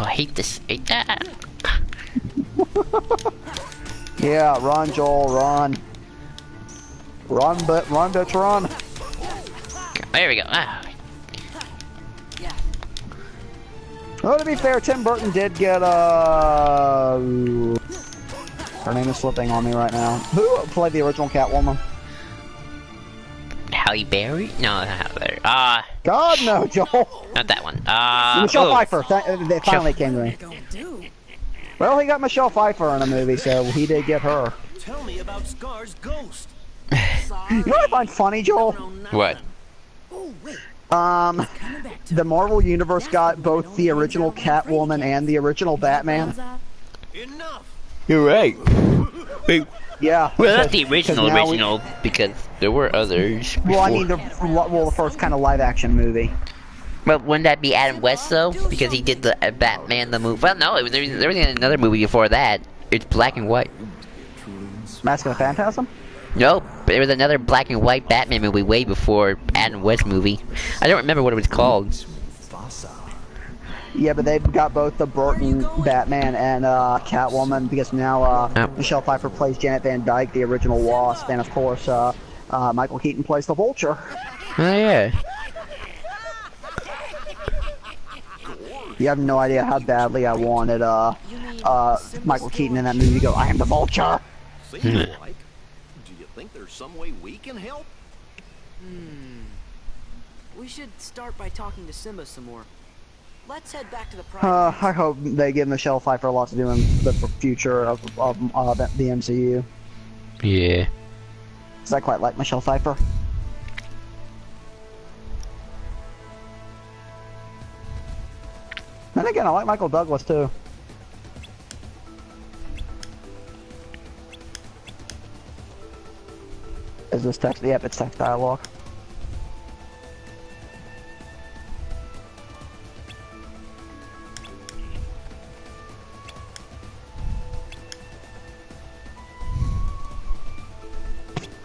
hate this. Hate that. Yeah, run, Joel, run. Run, bitch, run. There we go. Ah. Well, to be fair, Tim Burton did get her name is slipping on me right now. Who played the original Catwoman? Halle Berry? No, not Halle Berry. God, no, Joel. Not that one. Michelle Pfeiffer. They finally came to me. Well, he got Michelle Pfeiffer in a movie, so he did get her. Tell me about Scar's ghost. You know what I find funny, Joel? What? The Marvel Universe got both the original Catwoman and the original Batman. Enough. You're right. Wait. Yeah. Well, not the original, because there were others before. Well, I mean, the first kind of live-action movie. Well, wouldn't that be Adam West though? Because he did the Batman the movie. Well, no, there was another movie before that. It's black and white. Mask of the Phantasm? Nope, there was another black and white Batman movie way before Adam West movie. I don't remember what it was called. Yeah, but they've got both the Burton Batman and Catwoman, because now Michelle Pfeiffer plays Janet Van Dyke, the original Wasp, and of course Michael Keaton plays the Vulture. Oh yeah. You have no idea how badly I wanted Michael Keaton in that movie to go, I am the Vulture! Seems like. Do you think there's some way we can help? We should start by talking to Simba some more. Let's head back to the private. I hope they give Michelle Pfeiffer a lot to do in the future of the MCU. Yeah. Because I quite like Michelle Pfeiffer. And again, I like Michael Douglas too. Is this text? Yep, it's text dialogue.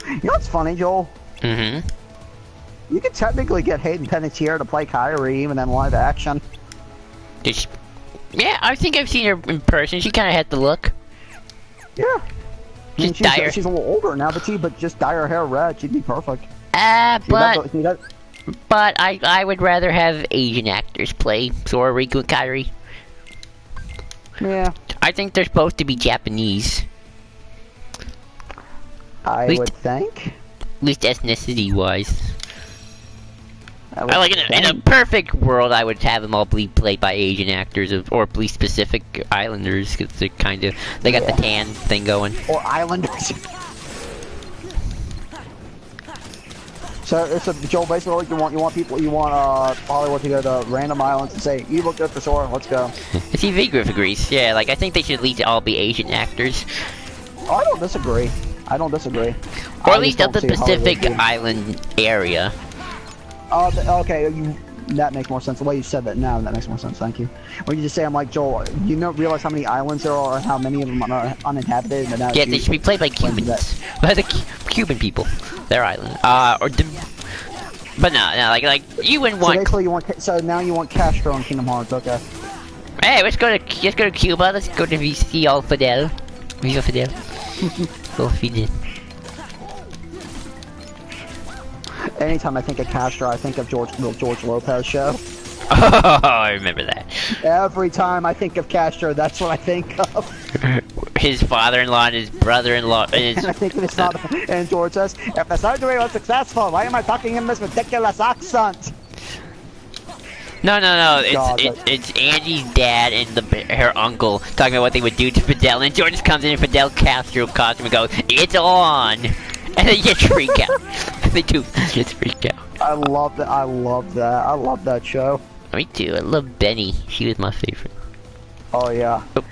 You know what's funny, Joel? Mm-hmm. You could technically get Hayden Panettiere to play Kyrie even in live action. Yeah, I think I've seen her in person. She kind of had the look. Yeah. I mean, She's she's a little older now, but just dye her hair red. She'd be perfect. But I would rather have Asian actors play Sora, Riku, and Kyrie. Yeah. I think they're supposed to be Japanese. I would think. At least ethnicity-wise. I like in a perfect world, I would have them all be played by Asian actors or at least Pacific Islanders, because they're they got the tan thing going. Or Islanders. So Joel, basically what you want Hollywood to go to random islands and say, you look good for Sora, let's go. See, Vigriff agrees. Yeah, like I think they should at least all be Asian actors. Oh, I don't disagree. Or at least of the Pacific Island area. Okay, that makes more sense. The way you said that now, that makes more sense. Thank you. When you just say, I'm like, Joel, you don't realize how many islands there are and how many of them are uninhabited? And Yeah, they should be played by Cubans. The Cuban people. Their island. But no, like you wouldn't want. So basically, so now you want Castro in Kingdom Hearts, okay? Hey, let's go to Cuba. Let's go to see all Fidel. Viva Fidel. Go Fidel. Anytime I think of Castro, I think of George Lopez show. Oh, I remember that. Every time I think of Castro, that's what I think of. His father-in-law and his brother-in-law. And I think it's not. And George says, "If the surgery was successful, why am I talking in this ridiculous accent?" No. It's Angie's dad and her uncle talking about what they would do to Fidel, and George comes in Fidel Castro costume and goes, "It's on," and they just freak out. They do just freak out. I love that. I love that show. Me too. I love Benny. She was my favorite. Oh yeah. Oh.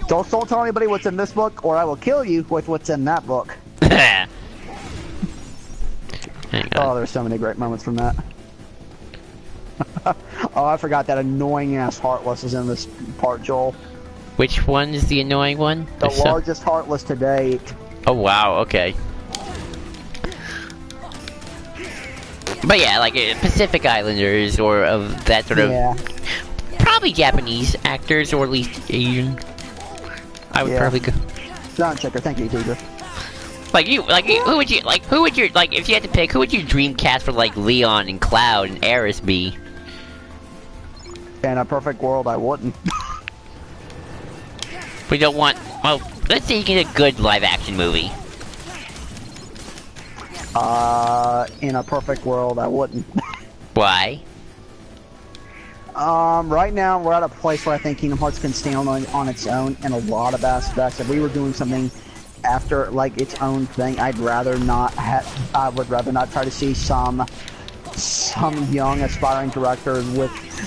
Don't tell anybody what's in this book, or I will kill you with what's in that book. Oh, there's so many great moments from that. Oh, I forgot that annoying ass Heartless is in this part, Joel. Which one is the annoying one? The largest Heartless to date. Oh wow, okay. But yeah, like Pacific Islanders or of that sort of... Yeah. Probably Japanese actors, or at least Asian. I would probably go... Sound checker, thank you, Deidre. who would you, if you had to pick, who would your dream cast for, like, Leon and Cloud and Aerith be? In a perfect world, I wouldn't. We don't want... Well, let's say you get a good live-action movie. In a perfect world, I wouldn't. Why? Right now, we're at a place where I think Kingdom Hearts can stand on its own in a lot of aspects. If we were doing something after, like, its own thing, I would rather not try to see some young aspiring director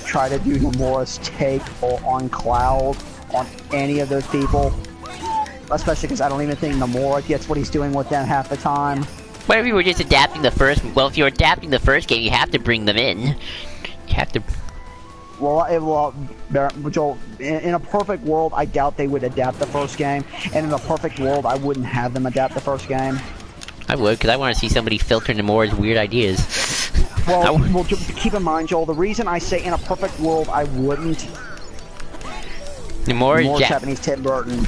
try to do Nomura's take on Cloud, on any of those people. Especially because I don't even think Nomura gets what he's doing with them half the time. What if you were just adapting the first... Well, if you're adapting the first game, you have to bring them in. You have to... Joel, in a perfect world, I doubt they would adapt the first game, and in a perfect world, I wouldn't have them adapt the first game. I would, because I want to see somebody filter Nomura's weird ideas. Well, keep in mind, Joel, the reason I say in a perfect world I wouldn't... Nomura's Japanese Tim Burton.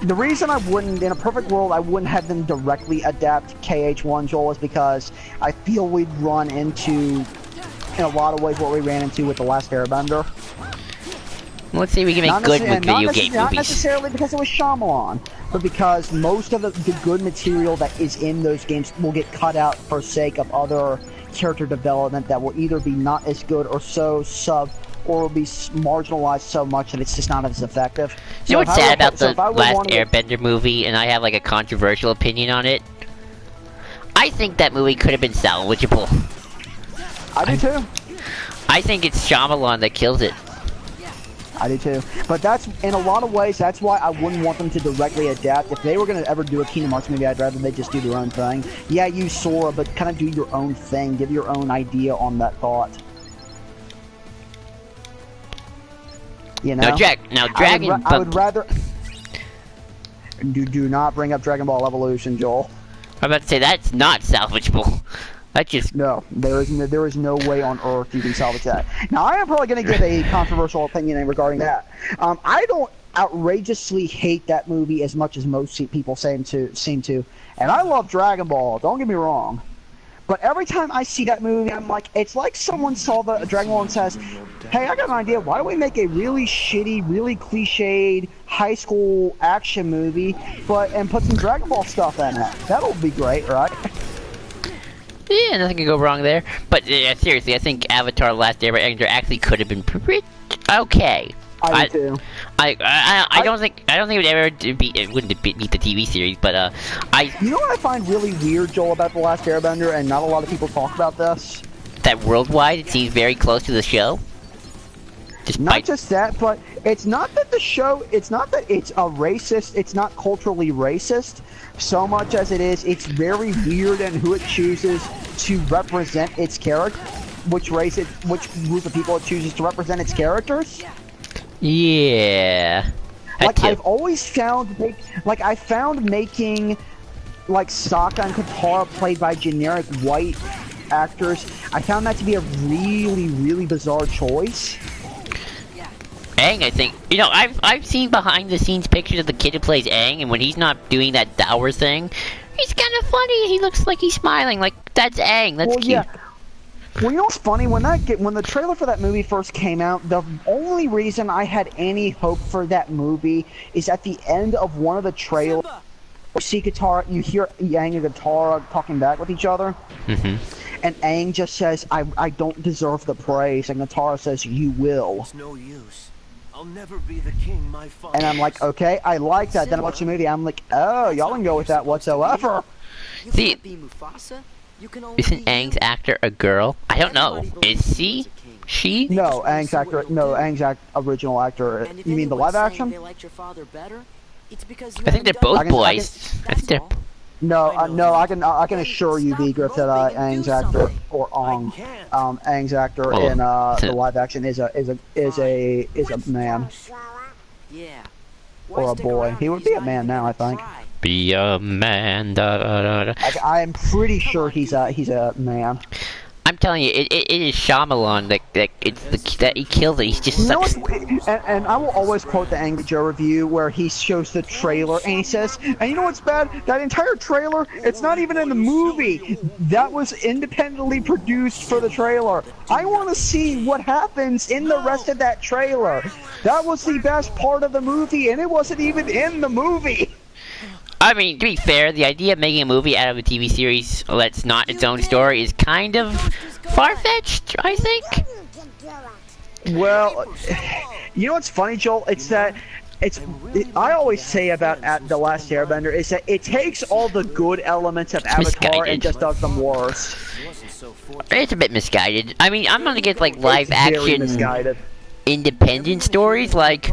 The reason I wouldn't, in a perfect world, I wouldn't have them directly adapt KH1, Joel, is because I feel we'd run into, in a lot of ways, what we ran into with The Last Airbender. Let's see if we can make good with video game movies. Not necessarily because it was Shyamalan, but because most of the good material that is in those games will get cut out for sake of other character development that will either be not as good or so sub, or will be marginalized so much that it's just not as effective. You know what's sad about the Last Airbender movie, and I have like a controversial opinion on it? I think that movie could have been salvageable. I do too. I think it's Shyamalan that kills it. I do too. But that's, in a lot of ways, that's why I wouldn't want them to directly adapt. If they were going to ever do a Kingdom Hearts movie, I'd rather they just do their own thing. Yeah, use Sora, but kind of do your own thing. Give your own idea on that thought. You know? I would rather... Do not bring up Dragon Ball Evolution, Joel. I'm about to say, that's not salvageable. That just... No, there is no way on earth you can salvage that. Now, I am probably going to give a controversial opinion regarding that. I don't outrageously hate that movie as much as most people seem to. And I love Dragon Ball, don't get me wrong. But every time I see that movie, I'm like, it's like someone saw the Dragon Ball and says, hey, I got an idea. Why don't we make a really shitty, really cliched high school action movie, and put some Dragon Ball stuff in it? That'll be great, right? Yeah, nothing can go wrong there. But seriously, I think Avatar: Last Airbender actually could have been pretty okay. I do too. I don't think it would ever beat the TV series, but You know what I find really weird, Joel, about The Last Airbender, and not a lot of people talk about this? That worldwide it seems very close to the show. Not just that, but it's not that the show, it's not that it's a racist, it's not culturally racist, so much as it is, it's very weird in who it chooses to represent its character, which group of people it chooses to represent its characters. Yeah. Like, I've always found, I found making, like, Sokka and Katara played by generic white actors, I found that to be a really, really bizarre choice. Aang, I think, you know, I've seen behind the scenes pictures of the kid who plays Aang, and when he's not doing that dour thing, he's kind of funny. He looks like he's smiling. Like, that's Aang. That's cute. Yeah. Well, you know what's funny? When the trailer for that movie first came out, the only reason I had any hope for that movie is at the end of one of the trailers. You see Katara, you hear Aang and Katara talking back with each other. And Aang just says, I don't deserve the praise, and Katara says, you will. It's no use. I'll never be the king my father. And I'm like, okay, I like that. Then I watch the movie, I'm like, oh, y'all can go with that whatsoever. See, isn't Aang's actor a girl? I don't know. Is she? She? No, Aang's actor. No, Aang's original actor. You mean the live action? I think they're both boys. I think they're. No, I can assure you, Vigriff, that Aang's actor Aang's actor in the live action is a man. Yeah. Or a boy. He would be a man now, I think. Be a man. Da, da, da. I'm pretty sure he's a man. I'm telling you, it is Shyamalan that he kills it. He's just such. And I will always quote the Angry Joe review where he shows the trailer and he says, and you know what's bad? That entire trailer, it's not even in the movie. That was independently produced for the trailer. I want to see what happens in the rest of that trailer. That was the best part of the movie, and it wasn't even in the movie. I mean, to be fair, the idea of making a movie out of a TV series that's not its own story is kind of far-fetched, I think. Well, you know what's funny, Joel? It's that I always say about The Last Airbender is that it takes all the good elements of Avatar and just does them worse. It's a bit misguided. I mean, I'm gonna get like live action independent stories, like.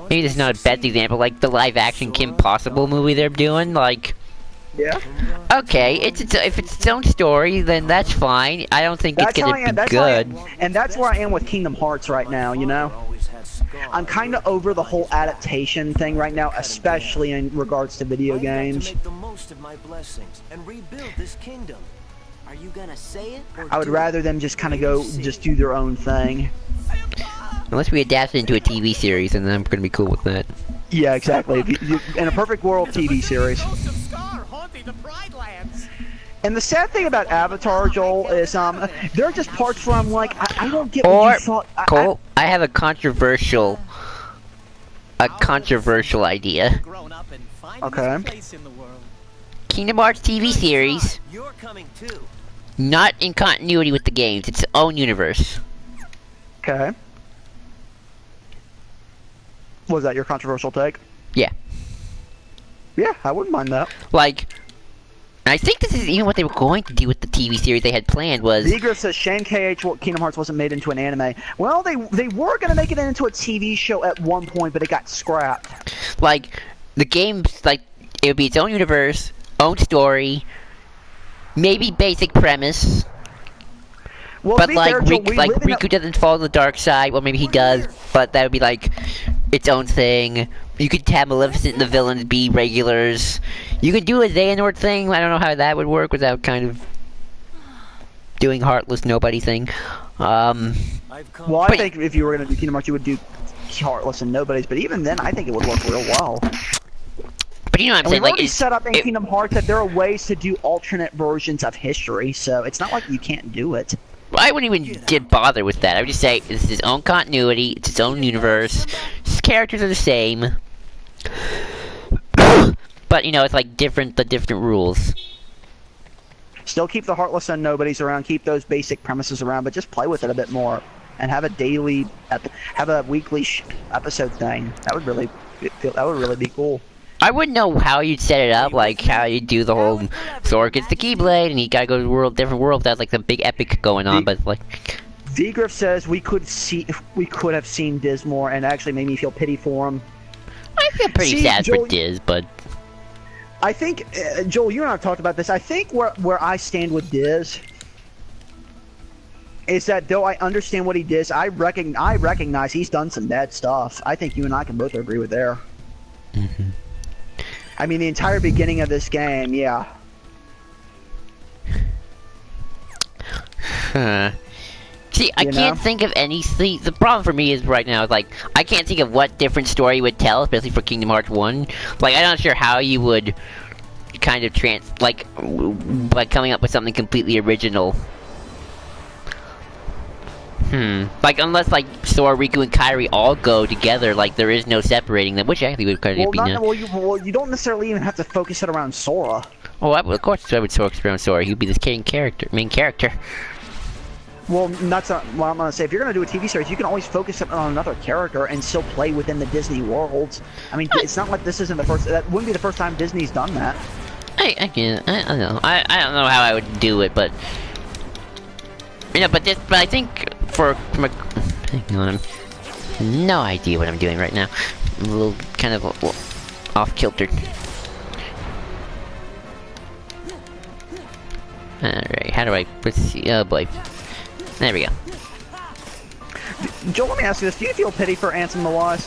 Maybe this is not a bad example, like the live-action Kim Possible movie they're doing, like, Yeah. Okay, if it's its own story, then that's fine. I don't think it's gonna be good. And that's where I am with Kingdom Hearts right now, you know? I'm kind of over the whole adaptation thing right now, especially in regards to video games. Make the most of my blessings and rebuild this kingdom. Are you gonna say it? Or I would rather them just kind of just do their own thing. Unless we adapt it into a TV series, and then I'm gonna be cool with that. Yeah, exactly. In a perfect world TV series. And the sad thing about Avatar, Joel, is there are just parts where I'm like, I don't get what you thought. Cole, I have a controversial idea. Okay. Kingdom Hearts TV series, You're coming too. not in continuity with the games. It's its own universe. Okay. Was that your controversial take? Yeah. Yeah, I wouldn't mind that. Like, I think this is even what they were going to do with the TV series they had planned was... Vigor says Shane KH Kingdom Hearts wasn't made into an anime. Well, they were going to make it into a TV show at one point, but it got scrapped. Like, the games, like, it would be its own universe, own story, maybe basic premise. Well, But like, Riku doesn't fall on the dark side. Well, maybe he does, but that would be like its own thing. You could have Maleficent and the villains be regulars. You could do a Xehanort thing. I don't know how that would work without kind of doing Heartless Nobody thing. Well, I think if you were going to do Kingdom Hearts, you would do Heartless and Nobodies. But even then, I think it would work real well. But you know what I'm saying? We've Like, already set up in Kingdom Hearts that there are ways to do alternate versions of history, so it's not like you can't do it. I wouldn't even bother with that. I would just say it's its own continuity, it's its own universe. Its characters are the same, but you know, it's like the different rules. Still keep the Heartless and Nobodies around, keep those basic premises around, but just play with it a bit more, and have a weekly episode thing. That would really be cool. I wouldn't know how you'd set it up, like how you'd do the whole Sora gets the Keyblade and he gotta go to different world. That's like the big epic going on, but like. V-Griff says we could have seen Dismore, and actually made me feel pity for him. I feel pretty sad for Diz, but I think Joel, you and I have talked about this. I think where I stand with Diz is that though I understand what he did, I recognize he's done some bad stuff. I think you and I can both agree with there. Mm-hmm. I mean, the entire beginning of this game, yeah. See, I can't think of anything. The problem for me is right now is like I can't think of what different story would tell, especially for Kingdom Hearts 1. Like I'm not sure how you would kind of by coming up with something completely original. Like unless like Sora, Riku, and Kairi all go together, like there is no separating them, which actually would kind of be nice. Well, you don't necessarily even have to focus it around Sora. Oh, of course I would focus around Sora. He'd be this main character. Well, that's not what I'm gonna say. If you're gonna do a TV series, you can always focus it on another character and still play within the Disney world. I mean, it's not like this isn't the first. That wouldn't be the first time Disney's done that. I don't know. I don't know how I would do it, but you know, but I think hang on, no idea what I'm doing right now. I'm a little kind of off kilter. Alright, how do I, let's see, oh boy. There we go. Joel, let me ask you this, do you feel pity for Ansem the Wise?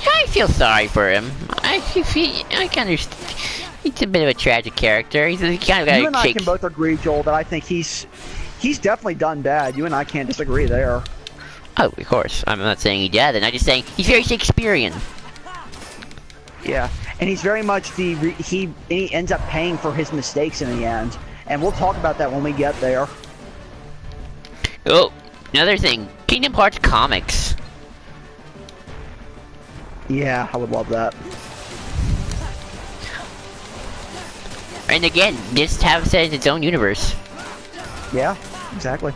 I feel sorry for him. I kind of, he's a bit of a tragic character. He's kind of got You and I can both agree, Joel, that I think he's definitely done bad. You and I can't disagree there. Oh, of course. I'm not saying he did, and I'm just saying he's very Shakespearean. Yeah, and he's very much he ends up paying for his mistakes in the end. And we'll talk about that when we get there. Oh, another thing. Kingdom Hearts comics. Yeah, I would love that. And again, just have it as its own universe. Yeah, exactly.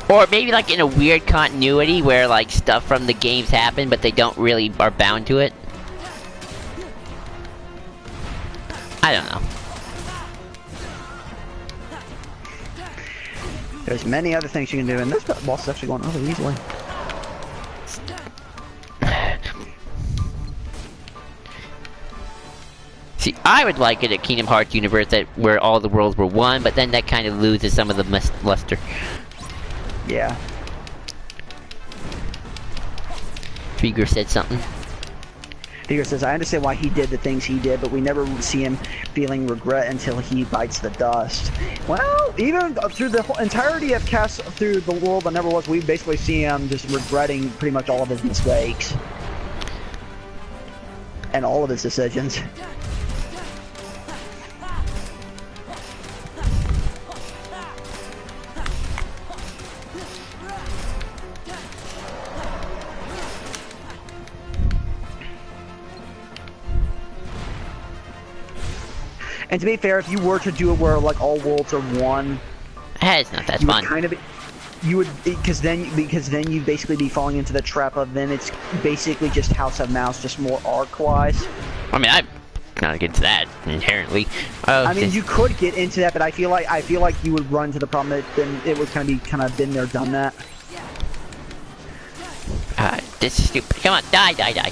Or maybe like in a weird continuity where like stuff from the games happen, but they don't really are bound to it. I don't know. There's many other things you can do, and this boss is actually going really easily. See, I would like it a Kingdom Hearts universe where all the worlds were one, but then that kind of loses some of the luster. Yeah. Trigger said something. Trigger says, I understand why he did the things he did, but we never see him feeling regret until he bites the dust. Well, even through the whole entirety of Cast through the world that never was, we basically see him just regretting pretty much all of his mistakes. And all of his decisions. And to be fair, if you were to do it where like all worlds are one, it's not that fun. You would because then you'd basically be falling into the trap of then it's basically just House of Mouse, just more arc-wise. I mean, I'm not against that inherently. I mean, you could get into that, but I feel like you would run to the problem that then it would kind of been there, done that. This is stupid. Come on, die.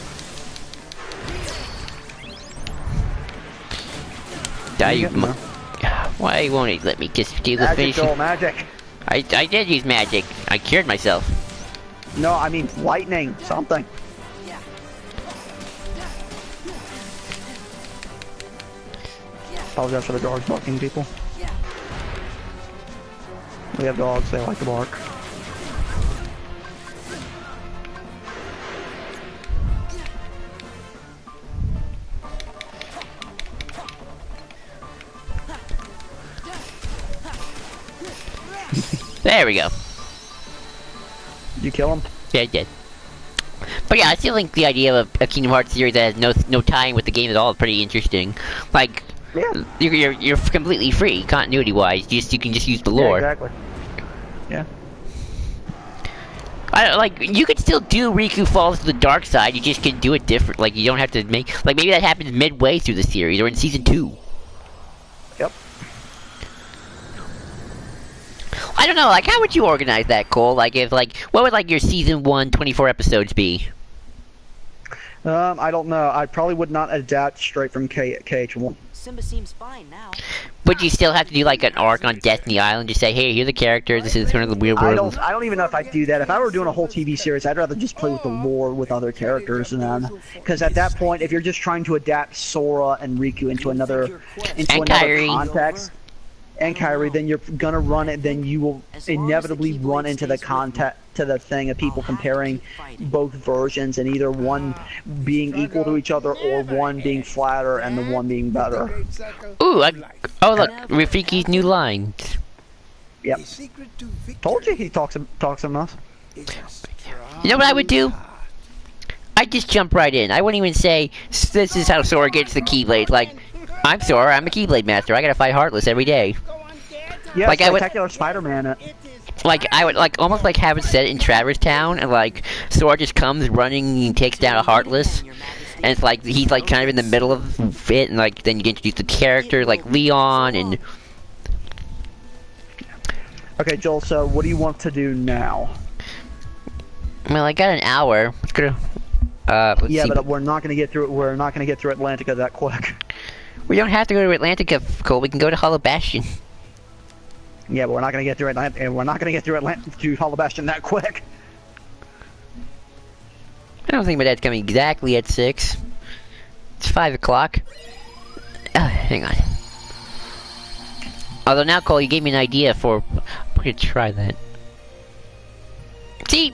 Why won't he let me just do the finish? Magic. I did use magic. I cured myself. No, I mean lightning, something. Apologize for the dogs barking, people. We have dogs, they like to bark. There we go. Did you kill him? Yeah, I did. But yeah, I still think the idea of a Kingdom Hearts series that has no tie-in with the game at all is pretty interesting. Like, yeah. you're completely free, continuity-wise. You can just use the lore. Yeah, exactly. Yeah. You could still do Riku Falls to the Dark Side, you just can do it different. Like, you don't have to make... Like, maybe that happens midway through the series, or in Season 2. Yep. I don't know, like, how would you organize that, Cole? Like, what would, like, your Season 1 24 episodes be? I don't know. I probably would not adapt straight from KH1. Simba seems fine now. But you still have to do, like, an arc on Destiny Island, just say, hey, here's the characters, this is kind of the weird world. I don't even know if I'd do that. If I were doing a whole TV series, I'd rather just play with the lore with other characters, and because at that point, if you're just trying to adapt Sora and Riku into another context, and Kairi, then you're gonna run it. Then you will inevitably run into the thing of people comparing both versions, and either one being equal to each other or one being flatter and the one being better. Ooh! Oh look, Rafiki's new line. Yep. Told you he talks enough. You know what I would do? I'd just jump right in. I wouldn't even say this is how Sora gets the Keyblade. Like, I'm Sora, I'm a Keyblade Master. I gotta fight Heartless every day. Yeah, like Spectacular Spider-Man. Like, I would, like, almost like have it set in Traverse Town, and, like, Sora just comes running and takes down a Heartless. And it's like, he's, like, kind of in the middle of it, and, like, then you get introduced to the character, like Leon, and... Okay, Joel, so what do you want to do now? Well, I got an hour. Let's go to... let's see. But we're not gonna get through it. We're not gonna get through Atlantica that quick. We don't have to go to Atlantica, Cole. We can go to Hollow Bastion. Yeah, but we're not gonna get through Atlantica, and we're not gonna get through to Hollow Bastion that quick. I don't think my dad's coming exactly at 6. It's 5 o'clock. Hang on. Although now, Cole, you gave me an idea for... I'm gonna try that. See?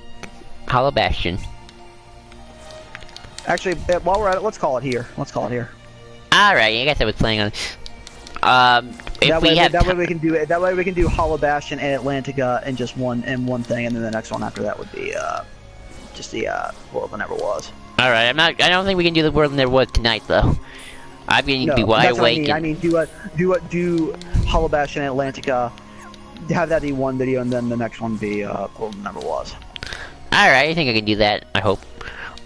Hollow Bastion. Actually, while we're at it, let's call it here. Alright, I guess I was playing on... that way we can do it. That way we can do Hollow Bastion and Atlantica in just one thing, and then the next one after that would be just the World That Never Was. Alright, I don't think we can do the World That Never Was tonight though. I'm going to be wide awake. I mean, do Hollow Bastion and Atlantica. Have that be one video, and then the next one be World That Never Was. Alright, I think I can do that. I hope.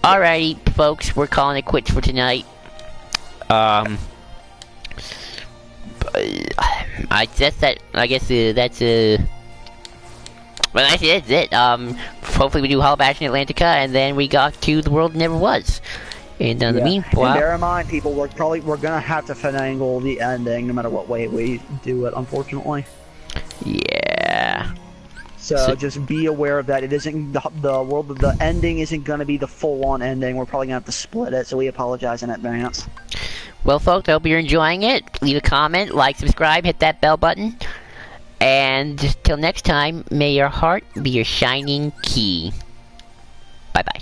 Alrighty, folks, we're calling it quits for tonight. I guess that's well, actually, that's it. Hopefully we do Hollow Bastion Atlantica, and then we got to The World That Never Was. And in the And meanwhile, bear in mind, people, we're gonna have to finagle the ending no matter what way we do it, unfortunately. yeah. So just be aware of that. It isn't the ending isn't gonna be the full-on ending. We're probably gonna have to split it, so we apologize in advance. Well, folks, I hope you're enjoying it. Leave a comment, like, subscribe, hit that bell button. And till next time, may your heart be your shining key. Bye-bye.